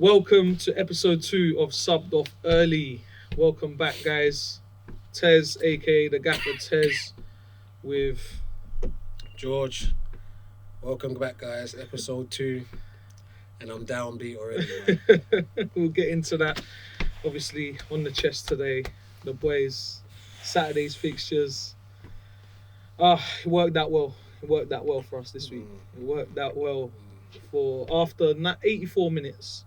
Welcome to episode 2 of Subbed Off Early. Welcome back, guys. Tez, aka the Gaffer Tez, with George. Welcome back, guys. Episode 2, and I'm downbeat already. Man. We'll get into that. Obviously, on the chest today, the boys, Saturday's fixtures. It worked out well. It worked out well for us this week. It worked out well for after 84 minutes.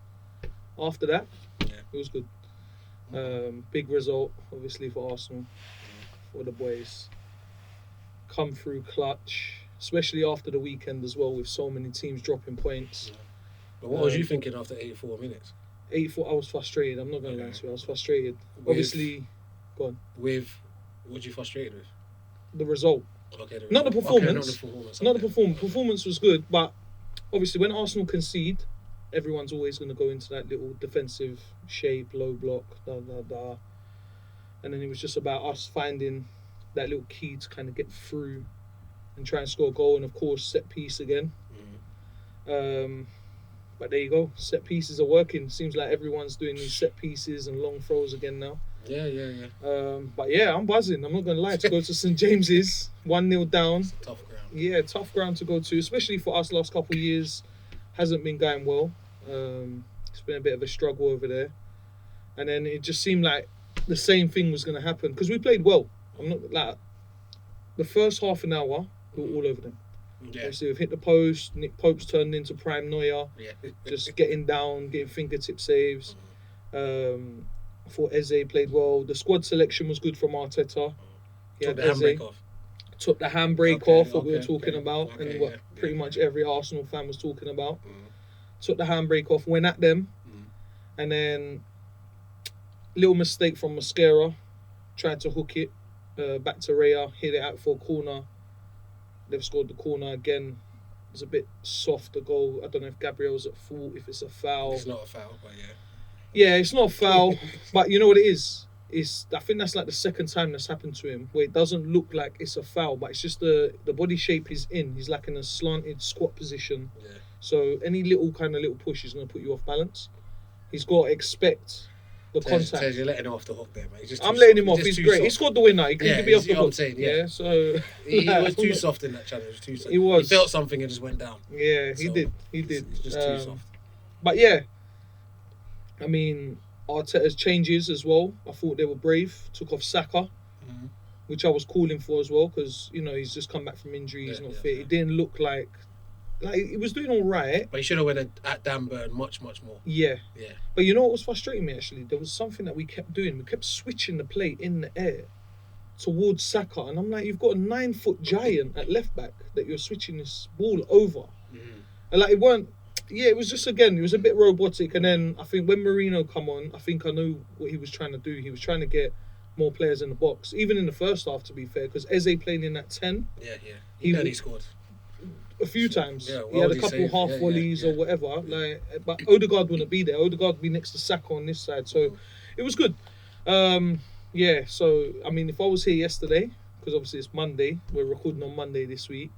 After that, it was good. Big result, obviously, for Arsenal, for the boys. Come through clutch, especially after the weekend as well, with so many teams dropping points. But what was you thinking after 84 minutes? 84, I was frustrated. I'm not going to lie to you. I was frustrated. Obviously, go on. With what were you frustrated with? The result. Okay, the result. Not the performance. Okay, not the performance. Not the performance. Performance was good, but obviously when Arsenal concede, everyone's always going to go into that little defensive shape, low block, and then it was just about us finding that little key to kind of get through and try and score a goal, and of course set piece again. But there you go, set pieces are working. Seems like everyone's doing these set pieces and long throws again now. Yeah. But yeah, I'm buzzing. I'm not going to lie. To go to St James's, 1-0 down. It's a tough ground. Yeah, tough ground to go to, especially for us last couple of years. Hasn't been going well. It's been a bit of a struggle over there. And then it just seemed like the same thing was going to happen. Because we played well. I'm not like the first half an hour, we were all over them. Yeah. Obviously, we've hit the post. Nick Pope's turned into prime Neuer. Yeah. Just getting down, getting fingertip saves. I thought Eze played well. The squad selection was good from Arteta. He Took had the Eze. handbrake off. Took the handbrake off, what we were talking about, Okay, and what pretty much every Arsenal fan was talking about. Took the handbrake off, went at them, and then little mistake from Mascara, tried to hook it back to Raya, hit it out for a corner. They've scored the corner again. It's a bit soft, the goal. I don't know if Gabriel's at fault, if it's a foul. It's not a foul, but yeah. Yeah, it's not a foul, but you know what it is? I think that's like the second time that's happened to him, where it doesn't look like it's a foul, but it's just the body shape he's in. He's like in a slanted squat position. Yeah. So any little push is going to put you off balance. He's got to expect the contact. Tez, you're letting him off the hook there, mate. I'm letting him off. He's great. He scored the winner. He couldn't be off the hook. I'm saying, yeah. So he was too soft in that challenge. Too soft. He was. He felt something and just went down. Yeah, he did. It's just too soft. But yeah, I mean, Arteta's changes as well. I thought they were brave. Took off Saka, which I was calling for as well, because he's just come back from injury. He's not fit. He didn't look like he was doing all right. But he should have went at Dan Burn much more. Yeah. But you know what was frustrating me actually? There was something that we kept doing. We kept switching the play in the air towards Saka, and I'm like, you've got a 9-foot giant at left back that you're switching this ball over, and like it weren't. Yeah, it was just, again, it was a bit robotic. And then I think when Marino come on, I think I know what he was trying to do. He was trying to get more players in the box, even in the first half, to be fair, because Eze playing in that 10. Yeah. He scored a few times. Yeah, he had a couple half volleys or whatever. But Odegaard wouldn't be there. Odegaard would be next to Saka on this side. So it was good. So, I mean, if I was here yesterday, because obviously it's Monday, we're recording on Monday this week.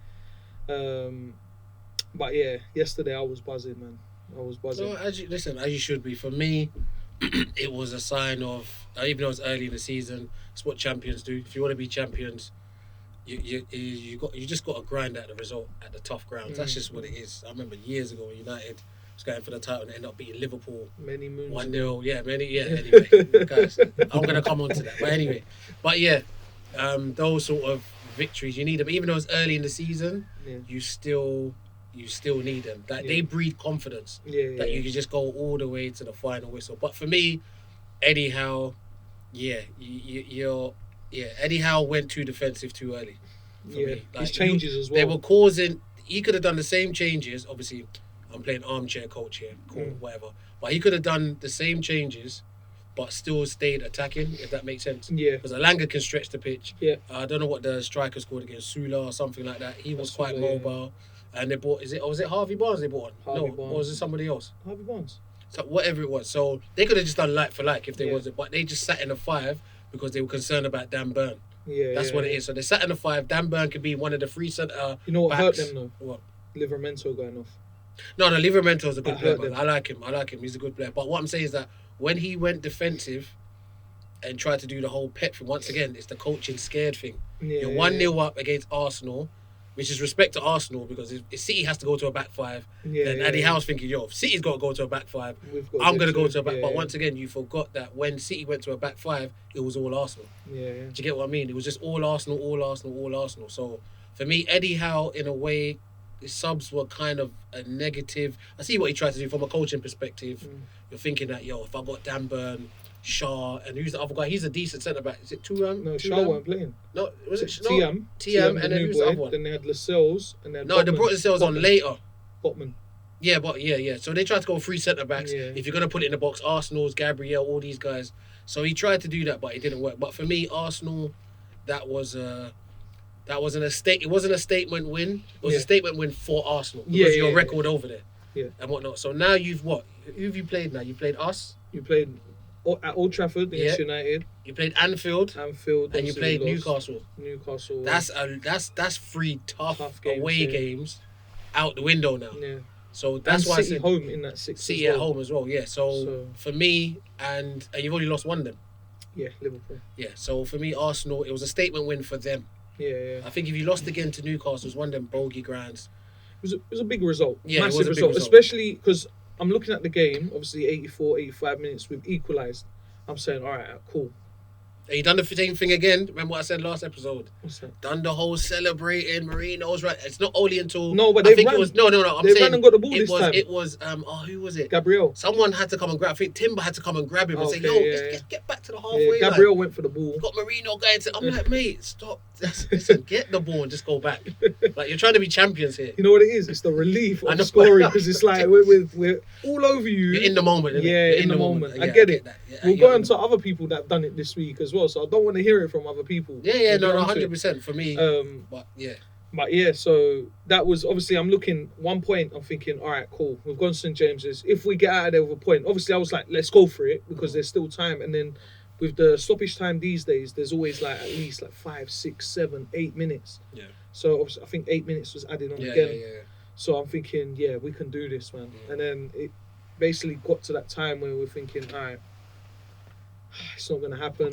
But yeah, yesterday I was buzzing, man. I was buzzing. No, as you should be. For me, it was a sign of, even though it's early in the season, it's what champions do. If you want to be champions, you just got to grind out the result at the tough grounds. That's just what it is. I remember years ago when United was going for the title and ended up beating Liverpool. Many moons. 1-0. Anyway, guys, I'm going to come on to that. But anyway, those sort of victories, you need them. Even though it's early in the season, you still need them. They breed confidence. You can just go all the way to the final whistle. But for me, Eddie Howe, Eddie Howe went too defensive too early. For me. His changes as well. They were causing. He could have done the same changes. Obviously, I'm playing armchair coach here, whatever. But he could have done the same changes, but still stayed attacking, if that makes sense. Yeah. Because Alanga can stretch the pitch. Yeah. I don't know what the striker scored against Sula or something like that. He was quite mobile. And they bought, was it Harvey Barnes they bought on? Barnes. Or was it somebody else? Harvey Barnes. So whatever it was. So they could have just done like for like if they wasn't. But they just sat in a 5 because they were concerned about Dan Burn. That's what it is. So they sat in a 5. Dan Burn could be one of the free centre. You know what backs. hurt them though? What? Livermento going off. No, Livermento's a good That player, hurt man. them. I like him. He's a good player. But what I'm saying is that when he went defensive and tried to do the whole Pep thing, once again, it's the coaching scared thing. Yeah, You're 1-0 up against Arsenal, which is respect to Arsenal, because if City has to go to a back five, then Eddie Howe's thinking, yo, if City's got to go to a back five, I'm going to go to a back. But once again, you forgot that when City went to a back five, it was all Arsenal. Yeah. Do you get what I mean? It was just all Arsenal, all Arsenal, all Arsenal. So for me, Eddie Howe, in a way, the subs were kind of a negative. I see what he tried to do from a coaching perspective. You're thinking that, yo, if I got Dan Burn, Shaw, and who's the other guy? He's a decent centre back. Is it Turam? No, Shaw weren't playing. No, was it TM? TM, and then who's the other one? Then they had Lascelles and then No, they brought Lascelles on later. Botman. Yeah, but yeah. So they tried to go 3 centre backs. Yeah. If you're gonna put it in the box, Arsenal's, Gabriel, all these guys. So he tried to do that, but it didn't work. But for me, Arsenal, that wasn't a statement win. It was a statement win for Arsenal because your record over there. Yeah. And whatnot. So now you've what? Who have you played now? You played us. You played at Old Trafford against United. You played Anfield, and you played Newcastle. That's 3 tough games, away games out the window now. Yeah. So that's and why City I said home in that 6. City at home as well. Yeah. So for me, and you've only lost one then. Yeah, Liverpool. Yeah. So for me, Arsenal, it was a statement win for them. Yeah. I think if you lost again to Newcastle, it was one of them bogey grands. It was a big result. Yeah, Massive it was a big result. Especially because I'm looking at the game. Obviously, 84, 85 minutes, we've equalised. I'm saying, all right, cool. Have you done the same thing again? Remember what I said last episode? What's that? Done the whole celebrating. Marino's right. It's not only until but I they think ran. it was no. I'm they saying ran and got the ball it this was time. it was who was it? Gabriel. Someone had to come and grab. I think Timber had to come and grab him and say, "Yo, let's get back to the halfway." Yeah, Gabriel went for the ball. Got Marino going to. I'm like, mate, stop. Listen, get the ball and just go back. Like you're trying to be champions here. You know what it is? It's the relief of scoring because it's like we're all over you. You're in the moment. Yeah, You're in the moment. Yeah, I get it. That. Yeah, we'll go on to other people that have done it this week as well, so I don't want to hear it from other people. Yeah, no, 100% for me. But yeah, so that was obviously I'm looking 1 point. I'm thinking, all right, cool. We've gone to St James's. If we get out of there with a point, obviously I was like, let's go for it because there's still time. And then with the stoppage time these days, there's always like at least like 5, 6, 7, 8 minutes. Yeah. So obviously I think 8 minutes was added on again. Yeah. So I'm thinking, yeah, we can do this, man. And then it basically got to that time where we're thinking, all right, it's not going to happen.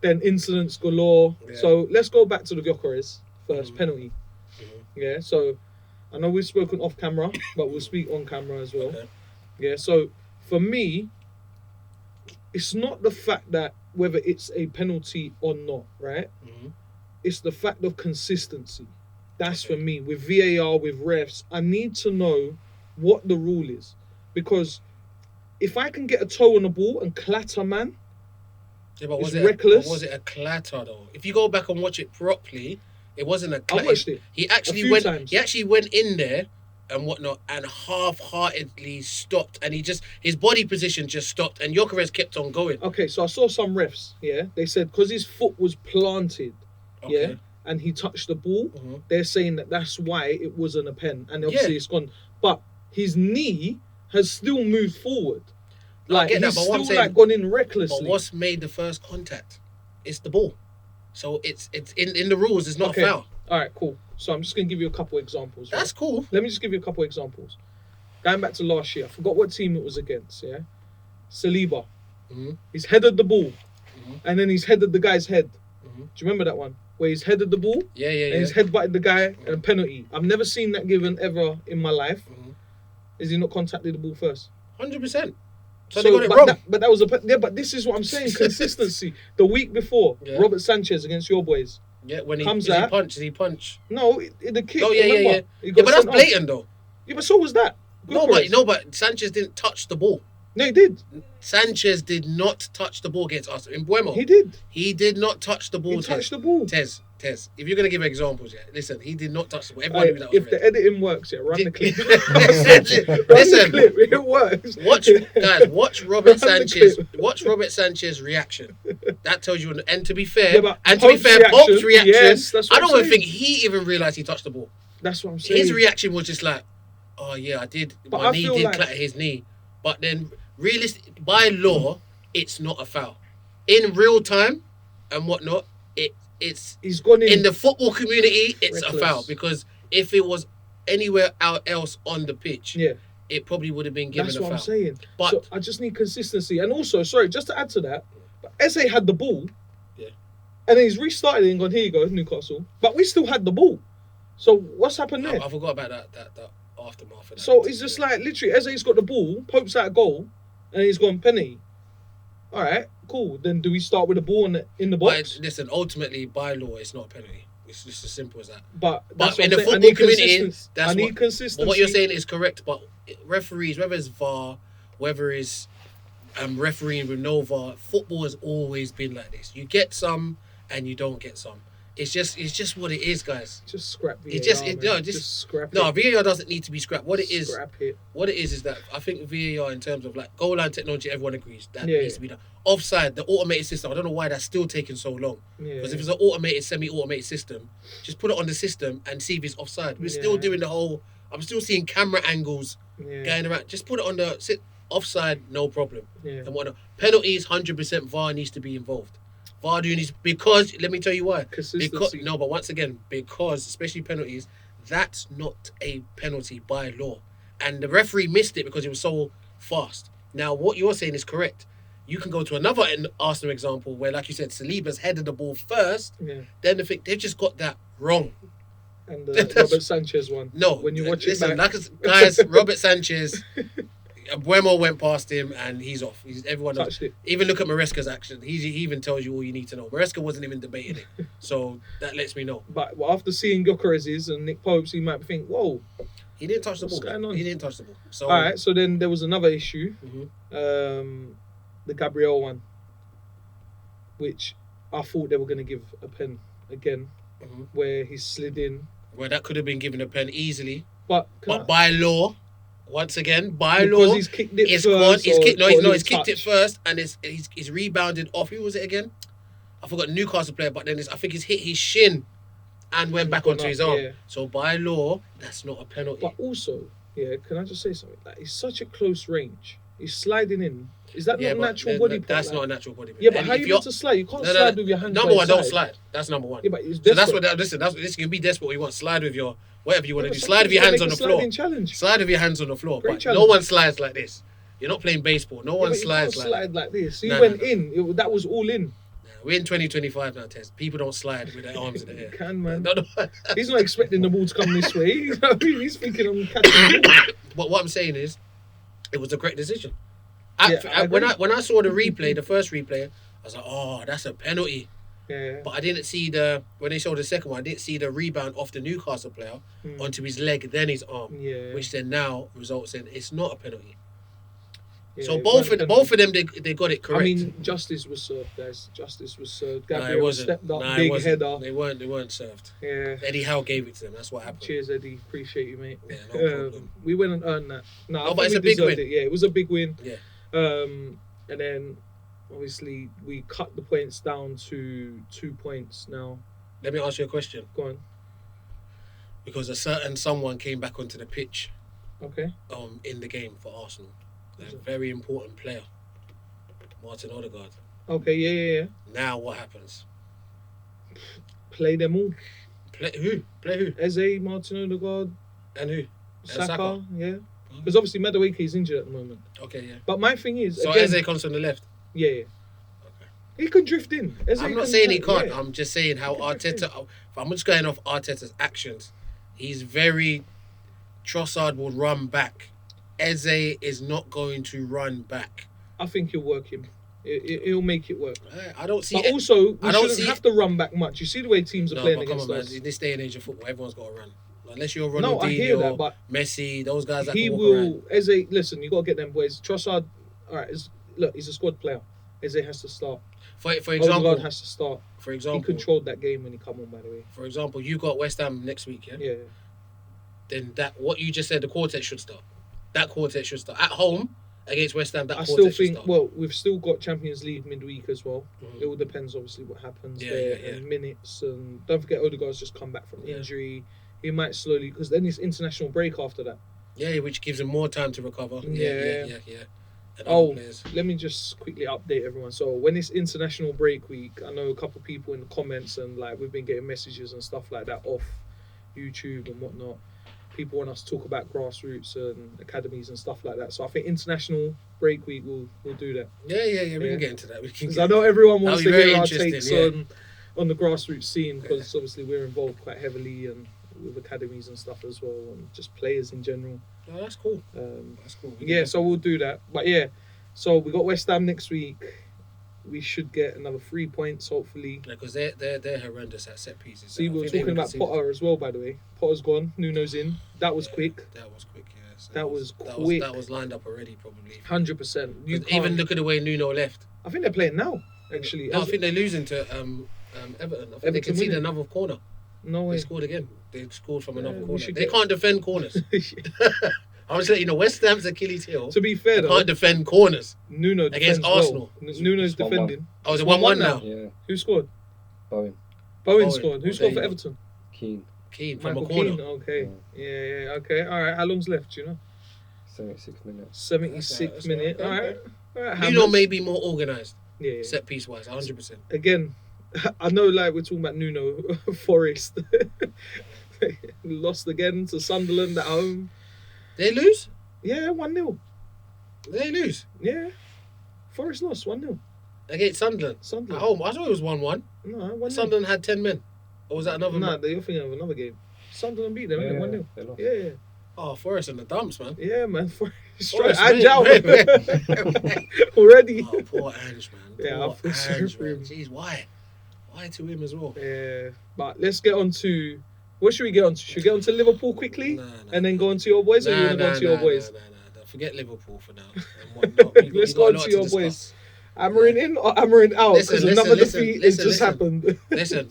Then incidents galore. Yeah. So let's go back to the Gyökeres first penalty. Yeah. So I know we've spoken off camera, but we'll speak on camera as well. Okay. Yeah. So for me, it's not the fact that whether it's a penalty or not, right? It's the fact of consistency. That's for me. With VAR, with refs, I need to know what the rule is. Because if I can get a toe on the ball and clatter man, it's reckless. Was it a clatter though? If you go back and watch it properly, it wasn't a clatter. I watched it. He actually went in there and whatnot and half-heartedly stopped, and his body position just stopped, and Gyökeres kept on going. Okay, so I saw some refs. Yeah, they said because his foot was planted. Okay. Yeah, and he touched the ball. They're saying that's why it wasn't a pen, and obviously it's gone. But his knee has still moved forward. Like he's still like gone in recklessly. But what's made the first contact? It's the ball. So it's in the rules. It's not a foul. All right, cool. So I'm just gonna give you a couple examples. Right? That's cool. Let me just give you a couple examples. Going back to last year, I forgot what team it was against. Yeah, Saliba. He's headed the ball, and then he's headed the guy's head. Do you remember that one? Where he's headed the ball, and he's headbutted the guy and a penalty. I've never seen that given ever in my life. Is he not contacted the ball first? 100%. So they got it wrong. But that was but this is what I'm saying. Consistency. The week before, Robert Sanchez against your boys. Yeah, when he punch. No, the kick. Oh yeah. But that's blatant though. Yeah, but so was that. But Sanchez didn't touch the ball. No, he did. Sanchez did not touch the ball against us in Buemo. He did. He did not touch the ball. He touched the ball. Tez. If you're going to give examples, listen, he did not touch the ball. Everybody knew that was if the editing works, run the clip. Listen, the clip. It works. Watch Robert Sanchez. Watch Robert Sanchez's reaction. That tells you. And to be fair, Pope's reaction. Yes, I don't even think he even realised he touched the ball. That's what I'm saying. His reaction was just like, oh yeah, I did. My knee did clatter his knee. But then, by law, it's not a foul. In real time and whatnot, he's gone in the football community. It's reckless. A foul because if it was anywhere else on the pitch, Yeah. it probably would have been given That's a what foul. I'm saying. But so I just need consistency. And also, sorry, just to add to that, Eze had the ball. Yeah. And then he's restarted it and gone, here you go, Newcastle. But we still had the ball. So what's happened there? I forgot about that aftermath of that. So it's just like, literally, Eze's got the ball, Pope's at a goal, and he's gone penny. All right, cool. Then do we start with the ball in the box? But listen, ultimately, by law, it's not a penalty. It's just as simple as that. But in the football community, I need consistency. But what you're saying is correct. But referees, whether it's VAR, whether it's refereeing with no VAR, football has always been like this. You get some and you don't get some. It's just what it is, guys. Just scrap VAR. Just scrap it. No, VAR doesn't need to be scrapped. What it is, scrap it. What it is that I think VAR, in terms of like goal line technology, everyone agrees that needs to be done. Offside, the automated system. I don't know why that's still taking so long. Because if it's an automated, semi-automated system, just put it on the system and see if it's offside. We're still doing the whole. I'm still seeing camera angles going around. Just put it on the offside, no problem. And whatnot. Penalties, 100% VAR needs to be involved. VAR needs, because let me tell you why. Consistency. But once again, because especially penalties, that's not a penalty by law, and the referee missed it because it was so fast. Now, what you're saying is correct. You can go to another Arsenal example where, like you said, Saliba's headed the ball first. Then they've just got that wrong. And Robert Sanchez one. No, when you watch listen, it back. guys, Robert Sanchez. Buemo went past him and he's off. Everyone knows. Even look at Maresca's action. He even tells you all you need to know. Maresca wasn't even debating it, so that lets me know. But after seeing Gyökeres's and Nick Pope's, he might think, "Whoa, he didn't touch the ball. Going on? He didn't touch the ball." So all right. So then there was another issue, the Gabriel one, which I thought they were going to give a pen again, where he slid in. Well, that could have been given a pen easily, but by law. Once again, by because law, he's kicked it it's first. He's kicked it first, and he's rebounded off. Who was it again? I forgot, Newcastle player, but then I think he's hit his shin and went back onto his arm. Yeah. So by law, that's not a penalty. But also, can I just say something? Like, it's such a close range. He's sliding in. Is that not a natural body part? That's not a natural body part. Yeah, but how you meant to slide? You can't slide with your hands. Number one, don't slide. That's number one. Yeah, but it's so that's what. Listen, this can be desperate. What you want, slide with your whatever you want to do. Slide with your hands on the floor. Slide with your hands on the floor. But no one slides like this. You're not playing baseball. No one slides like slide like this. He went in. That was all in. We're in 2025 now, Tess. People don't slide with their arms in the air. You can, man. No. He's not expecting the ball to come this way. He's thinking I'm catching the ball. But what I'm saying is, it was a great decision. When I saw the replay, the first replay, I was like, oh, that's a penalty. Yeah. But I didn't see when they showed the second one, I didn't see the rebound off the Newcastle player onto his leg, then his arm. Yeah. Which then now results in it's not a penalty. Yeah, so both of them they got it correct. I mean, justice was served, guys. Justice was served. Gabriel stepped up, big header. They weren't served. Yeah. Eddie Howe gave it to them. That's what happened. Cheers, Eddie. Appreciate you, mate. Yeah, no problem. We went and earned that. No, but it's a big win. Yeah, it was a big win. Yeah. And then obviously we cut the points down to 2 points now. Let me ask you a question. Go on. Because a certain someone came back onto the pitch. Okay. In the game for Arsenal. A very important player, Martin Odegaard. Okay, yeah. Now what happens? Play them all. Play who? Eze, Martin Odegaard. And who? Saka, yeah. Because obviously Madueke is injured at the moment. Okay, yeah. But my thing is, so Eze comes from the left? Yeah. Okay. He can drift in. I'm not saying he can't. Yeah. I'm just saying how Arteta, if I'm just going off Arteta's actions, he's very, Trossard will run back. Eze is not going to run back. I think he'll work him. He'll make it work. I don't see. But also, we shouldn't have to run back much. You see the way teams are playing against us. Man. In this day and age of football, everyone's got to run. Unless you're Ronaldinho, but Messi, those guys that can walk around. Eze, listen, you got to get them boys. Trossard, all right, look, he's a squad player. Eze has to start. For example, Odegaard has to start. For example, he controlled that game when he come on. By the way. For example, you got West Ham next week, yeah. Yeah. Then what you just said, the quartet should start. That quartet should start at home against West Ham. I still think. Well, we've still got Champions League midweek as well. It all depends, obviously, what happens there and minutes. And don't forget, Odegaard's just come back from injury. He might slowly, because then it's international break after that. Yeah, which gives him more time to recover. Yeah. Let me just quickly update everyone. So when it's international break week, I know a couple of people in the comments and like we've been getting messages and stuff like that off YouTube and whatnot. people want us to talk about grassroots and academies and stuff like that. So I think international break week we'll do that. Yeah. We can get into that. Because I know everyone wants to hear our takes yeah. on the grassroots scene, because obviously we're involved quite heavily and with academies and stuff as well, and just players in general. Oh, that's cool. That's cool. Yeah, so we'll do that. But yeah, so we got West Ham next week. We should get another 3 points, hopefully. Yeah, because they're horrendous at set pieces. See, we were talking about Potter as well, by the way. Potter's gone, Nuno's in. That was quick. That was quick, yeah. So that was quick. That was lined up already, probably. 100%. Even look at the way Nuno left. I think they're playing now, actually. No, I think they're losing to Everton. I think they conceded another corner. No way. They scored again. They scored from another corner. They can't defend corners. I was letting you know, West Ham's Achilles heel. To be fair, they can't defend corners. Nuno against Arsenal. Well. Nuno's defending. Oh, is it 1-1 now? Yeah. Who scored? Bowen scored. Who scored for Everton? Keane from Michael a corner. Keane. Okay. Yeah. Okay. All right. How long's left? Do you know? 76 minutes. 76 minutes. All right. Nuno may be more organised. Yeah. Set piece wise, 100%. Again, I know, like we're talking about Nuno, Forest lost again to Sunderland at home. They lose? Yeah, 1-0. They lose? Yeah. Forest lost 1-0. Against Sunderland? At home? I thought it was 1-1. No, 1-0. Sunderland had 10 men. Or was that another No, you're thinking of another game. Sunderland beat them, 1-0. Yeah. Oh, Forest in the dumps, man. Yeah, man. Forest Ange already. Oh, poor Ange, man. Yeah, I feel sorry for him. Jeez, why? Why to him as well? Yeah. But let's get on to... What should we get on to? Should we get on to Liverpool quickly? And then go on to your boys? Or you want to go on to your boys? No. Forget Liverpool for now. And whatnot. Let's go on to your boys. Amorim in or Amorim out? Because another defeat has just happened. Listen,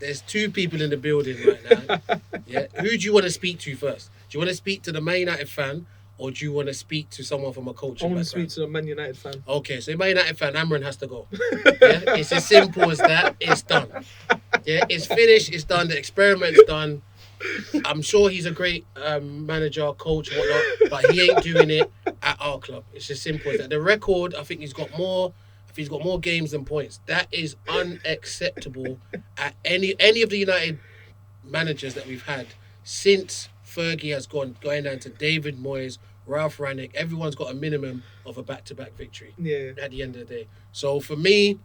there's two people in the building right now. Yeah. Who do you want to speak to first? Do you want to speak to the Man United fan, or do you want to speak to someone from a coaching background? I want to speak to the Man United fan. Okay, so Man United fan, Amorim has to go. Yeah, it's as simple as that. It's done. Yeah, it's finished. It's done. The experiment's done. I'm sure he's a great manager, coach, whatnot, but he ain't doing it at our club. It's as simple as that. The record, I think he's got more. If he's got more games than points, that is unacceptable at any of the United managers that we've had since Fergie has going down to David Moyes, Ralph Rangnick. Everyone's got a minimum of a back-to-back victory. Yeah. At the end of the day, so for me,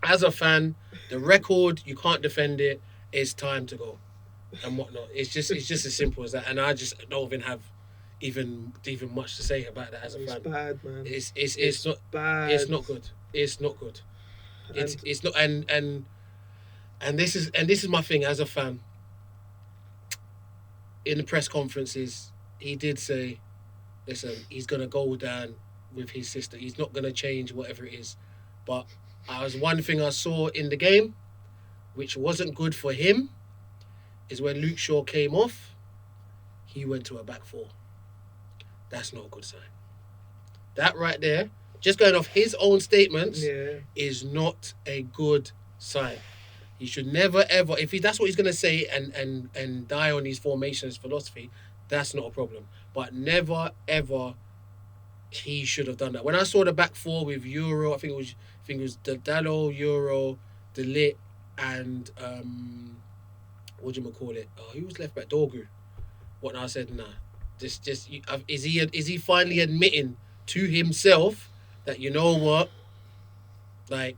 as a fan, the record you can't defend it. It's time to go, and whatnot. It's just as simple as that. And I just don't even have even much to say about that as a fan. It's bad, man. It's not bad. It's not good. It's not good. It's not and this is my thing as a fan. In the press conferences, he did say, listen, he's gonna go down with his sister. He's not gonna change whatever it is. But one thing I saw in the game, which wasn't good for him, is when Luke Shaw came off, he went to a back four. That's not a good sign. That right there, just going off his own statements, is not a good sign. He should never ever, if that's what he's going to say and die on his formations philosophy, that's not a problem. But never ever he should have done that. When I saw the back four with Euro, I think it was Dallo, Euro, De Ligt, and what do you call it? Who was left back? Dorgu. What I said, nah. Is he finally admitting to himself that, you know what, like,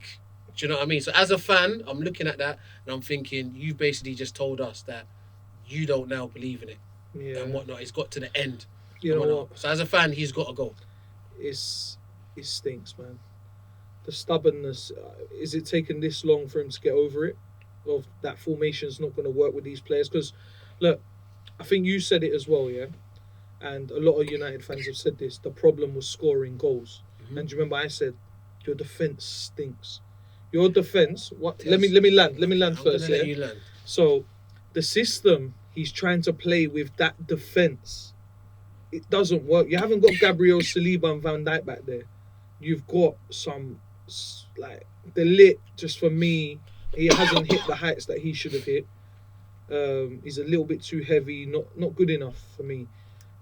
do you know what I mean? So as a fan, I'm looking at that and I'm thinking, you basically just told us that you don't now believe in it and whatnot. It's got to the end. You know what? So as a fan, he's got to go. It stinks, man. The stubbornness. Is it taking this long for him to get over it? Of that formation's not going to work with these players? Because, look, I think you said it as well, yeah? And a lot of United fans have said this. The problem was scoring goals. Mm-hmm. And do you remember I said, your defence stinks. Your defence... What? Yes. Let me land first, yeah? Let you land. So, the system he's trying to play with that defence, it doesn't work. You haven't got Gabriel, Saliba and Van Dijk back there. You've got some... Like, De Ligt, just for me, he hasn't hit the heights that he should have hit. He's a little bit too heavy, not good enough for me.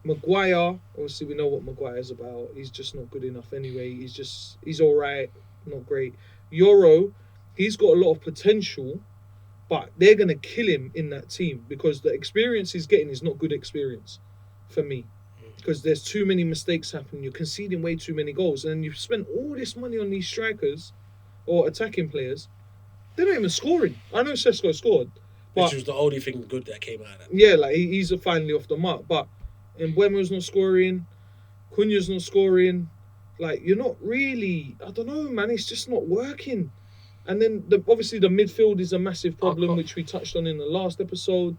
Maguire, obviously we know what Maguire's about. He's just not good enough anyway. He's all right, not great. Euro, he's got a lot of potential, But they're going to kill him in that team because the experience he's getting is not good experience for me. Because there's too many mistakes happening. You're conceding way too many goals. And you've spent all this money on these strikers or attacking players. They're not even scoring. I know Sesko scored. Which was the only thing good that came out of that. Yeah, like he's finally off the mark. But Mbeumo's not scoring. Cunha's not scoring. Like, you're not really... I don't know, man. It's just not working. And then, obviously, the midfield is a massive problem, which we touched on in the last episode.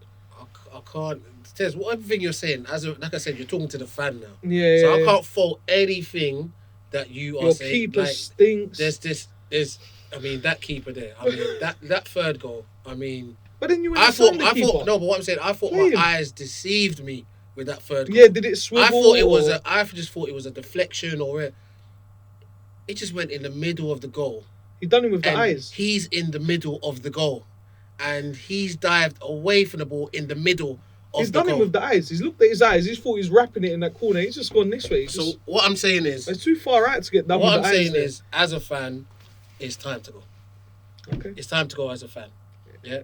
I can't... Tez, everything you're saying, like I said, you're talking to the fan now. Yeah. So I can't fault anything that you are saying. Your keeper stinks. I mean, that keeper there. I mean, that third goal. I mean... But then you went the keeper. No, but what I'm saying, I thought my eyes deceived me with that third goal. Yeah, did it swivel? I just thought it was a deflection it just went in the middle of the goal. He done it with the eyes. He's in the middle of the goal. And he's dived away from the ball in the middle of the goal. He's done it with the eyes. He's looked at his eyes. He thought he was wrapping it in that corner. He's just gone this way. So what I'm saying is... It's too far out to get done with the eyes. What I'm saying is, as a fan, it's time to go. Okay. It's time to go as a fan. Yeah.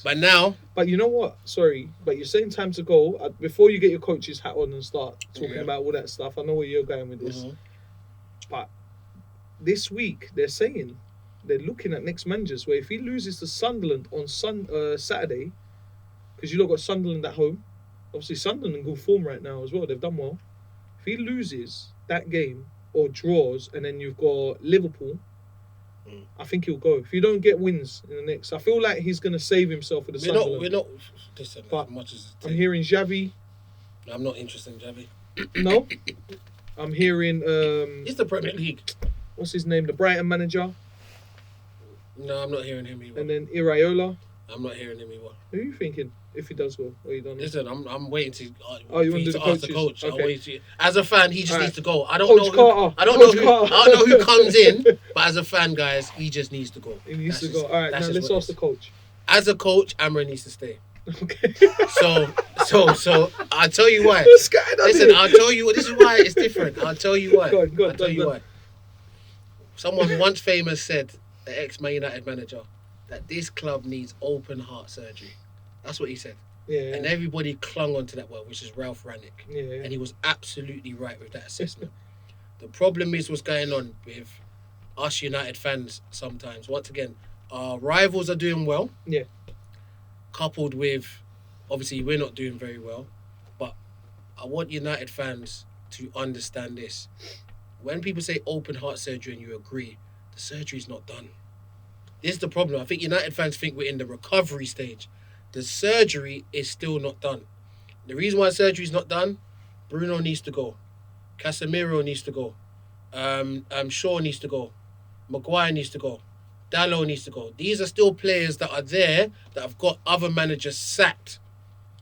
But now... But you know what? Sorry. But you're saying time to go. Before you get your coach's hat on and start talking about all that stuff, I know where you're going with this. Mm-hmm. But this week, they're looking at next managers where if he loses to Sunderland on Saturday, because you lot got Sunderland at home, obviously Sunderland in good form right now as well, they've done well. If he loses that game or draws and then you've got Liverpool, I think he'll go. If you don't get wins in the next, I feel like he's going to save himself for the Sunderland. We're not. Listen, but as much as I'm hearing Xavi. I'm not interested in Xavi. No? I'm hearing... It's the Premier League. What's his name? The Brighton manager. No, I'm not hearing him either. And then Iraola. I'm not hearing him either. Who are you thinking if he does go? Or you don't know? Listen, I'm waiting to. You want to ask the coach? Okay. As a fan, he just needs to go. I don't Coach know. I don't know who comes in, but as a fan, guys, he just needs to go. He needs to go. All right, now let's ask the coach. As a coach, Amorim needs to stay. Okay. So I'll tell you why. Listen, I'll tell you. This is why it's different. I'll tell you why. I'll tell you why. Someone once famous said, the ex-Man United manager, that this club needs open heart surgery. That's what he said. Yeah. And everybody clung onto that word, which is Ralph Rangnick. Yeah. And he was absolutely right with that assessment. The problem is what's going on with us United fans sometimes. Once again, our rivals are doing well. Yeah. Coupled with, obviously, we're not doing very well. But I want United fans to understand this. When people say open heart surgery and you agree, the surgery's not done. This is the problem. I think United fans think we're in the recovery stage. The surgery is still not done. The reason why surgery is not done, Bruno needs to go. Casemiro needs to go. Shaw needs to go. Maguire needs to go. Dalot needs to go. These are still players that are there that have got other managers sacked.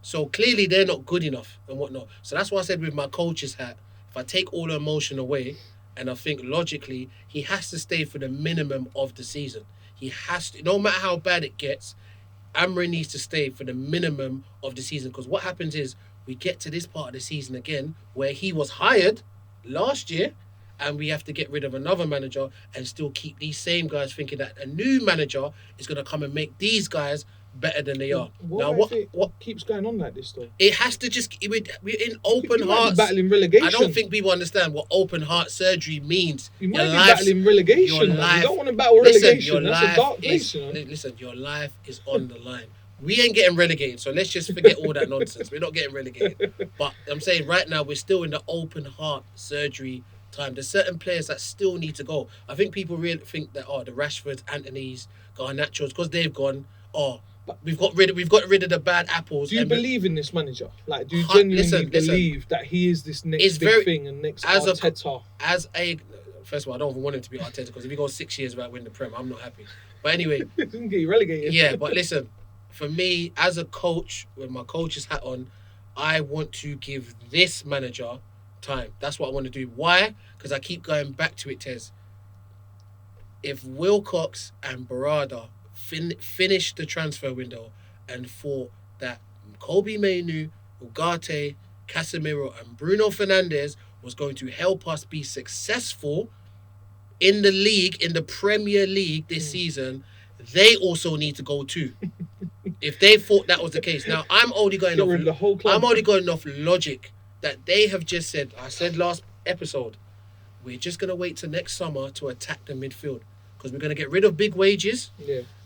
So clearly they're not good enough and whatnot. So that's why I said with my coach's hat, if I take all the emotion away, and I think logically, he has to stay for the minimum of the season. He has to, no matter how bad it gets, Amorim needs to stay for the minimum of the season. Because what happens is, we get to this part of the season again, where he was hired last year, and we have to get rid of another manager and still keep these same guys thinking that a new manager is going to come and make these guys better than they are. What keeps going on like this though? It has to just... We're in open hearts. Battling relegation. I don't think people understand what open heart surgery means. You might be battling relegation. You don't want to battle relegation. That's a dark place. Listen, your life is on the line. We ain't getting relegated, so let's just forget all that nonsense. We're not getting relegated. But I'm saying right now, we're still in the open heart surgery time. There's certain players that still need to go. I think people really think that, the Rashfords, Antonys, Garnachos, because they've gone, we've got rid of the bad apples. Do you believe in this manager? Like, do you genuinely believe that he is this next big thing and next Arteta? First of all, I don't even want him to be Arteta, because if he goes 6 years without winning the Prem, I'm not happy. But anyway, didn't get you relegated. Yeah, but listen, for me as a coach, with my coach's hat on, I want to give this manager time. That's what I want to do. Why? Because I keep going back to it, Tez. If Wilcox and Barada finish the transfer window and thought that Kobe Mainoo, Ugarte, Casemiro and Bruno Fernandes was going to help us be successful in the league, in the Premier League this season, they also need to go too. If they thought that was the case. Now, I'm only going off logic that they have just said. I said last episode, we're just going to wait till next summer to attack the midfield because we're going to get rid of big wages